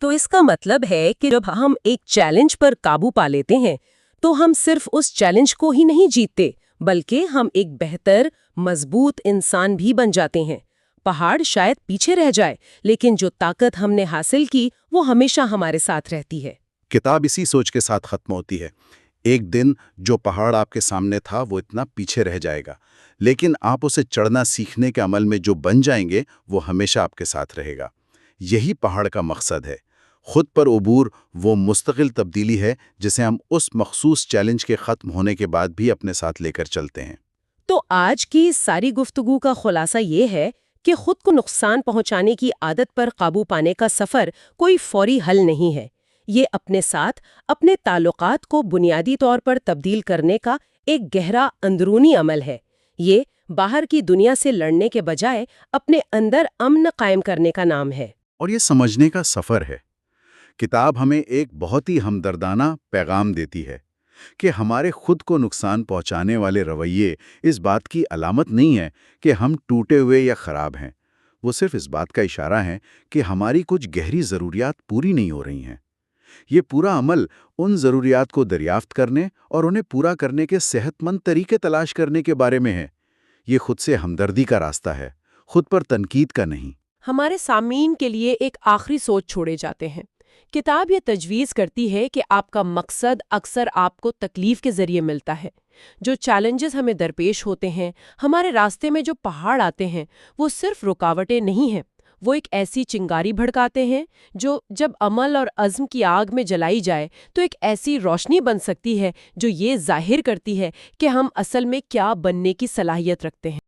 تو اس کا مطلب ہے کہ جب ہم ایک چیلنج پر قابو پا لیتے ہیں تو ہم صرف اس چیلنج کو ہی نہیں جیتتے، بلکہ ہم ایک بہتر، مضبوط انسان بھی بن جاتے ہیں۔ پہاڑ شاید پیچھے رہ جائے، لیکن جو طاقت ہم نے حاصل کی وہ ہمیشہ ہمارے ساتھ رہتی ہے۔ کتاب اسی سوچ کے ساتھ ختم ہوتی ہے۔ ایک دن جو پہاڑ آپ کے سامنے تھا وہ اتنا پیچھے رہ جائے گا، لیکن آپ اسے چڑھنا سیکھنے کے عمل میں جو بن جائیں گے وہ ہمیشہ آپ کے ساتھ رہے گا۔ یہی پہاڑ کا مقصد ہے۔ خود پر عبور وہ مستقل تبدیلی ہے جسے ہم اس مخصوص چیلنج کے ختم ہونے کے بعد بھی اپنے ساتھ لے کر چلتے ہیں۔ تو آج کی ساری گفتگو کا خلاصہ یہ ہے کہ خود کو نقصان پہنچانے کی عادت پر قابو پانے کا سفر کوئی فوری حل نہیں ہے۔ یہ اپنے ساتھ اپنے تعلقات کو بنیادی طور پر تبدیل کرنے کا ایک گہرا اندرونی عمل ہے۔ یہ باہر کی دنیا سے لڑنے کے بجائے اپنے اندر امن قائم کرنے کا نام ہے۔ اور یہ سمجھنے کا سفر ہے۔ کتاب ہمیں ایک بہت ہی ہمدردانہ پیغام دیتی ہے کہ ہمارے خود کو نقصان پہنچانے والے رویے اس بات کی علامت نہیں ہے کہ ہم ٹوٹے ہوئے یا خراب ہیں، وہ صرف اس بات کا اشارہ ہے کہ ہماری کچھ گہری ضروریات پوری نہیں ہو رہی ہیں۔ یہ پورا عمل ان ضروریات کو دریافت کرنے اور انہیں پورا کرنے کے صحت مند طریقے تلاش کرنے کے بارے میں ہے۔ یہ خود سے ہمدردی کا راستہ ہے، خود پر تنقید کا نہیں۔ ہمارے سامعین کے لیے ایک آخری سوچ چھوڑے جاتے ہیں۔ کتاب یہ تجویز کرتی ہے کہ آپ کا مقصد اکثر آپ کو تکلیف کے ذریعے ملتا ہے۔ جو چیلنجز ہمیں درپیش ہوتے ہیں، ہمارے راستے میں جو پہاڑ آتے ہیں، وہ صرف رکاوٹیں نہیں ہیں، وہ ایک ایسی چنگاری بھڑکاتے ہیں جو جب عمل اور عزم کی آگ میں جلائی جائے تو ایک ایسی روشنی بن سکتی ہے جو یہ ظاہر کرتی ہے کہ ہم اصل میں کیا بننے کی صلاحیت رکھتے ہیں۔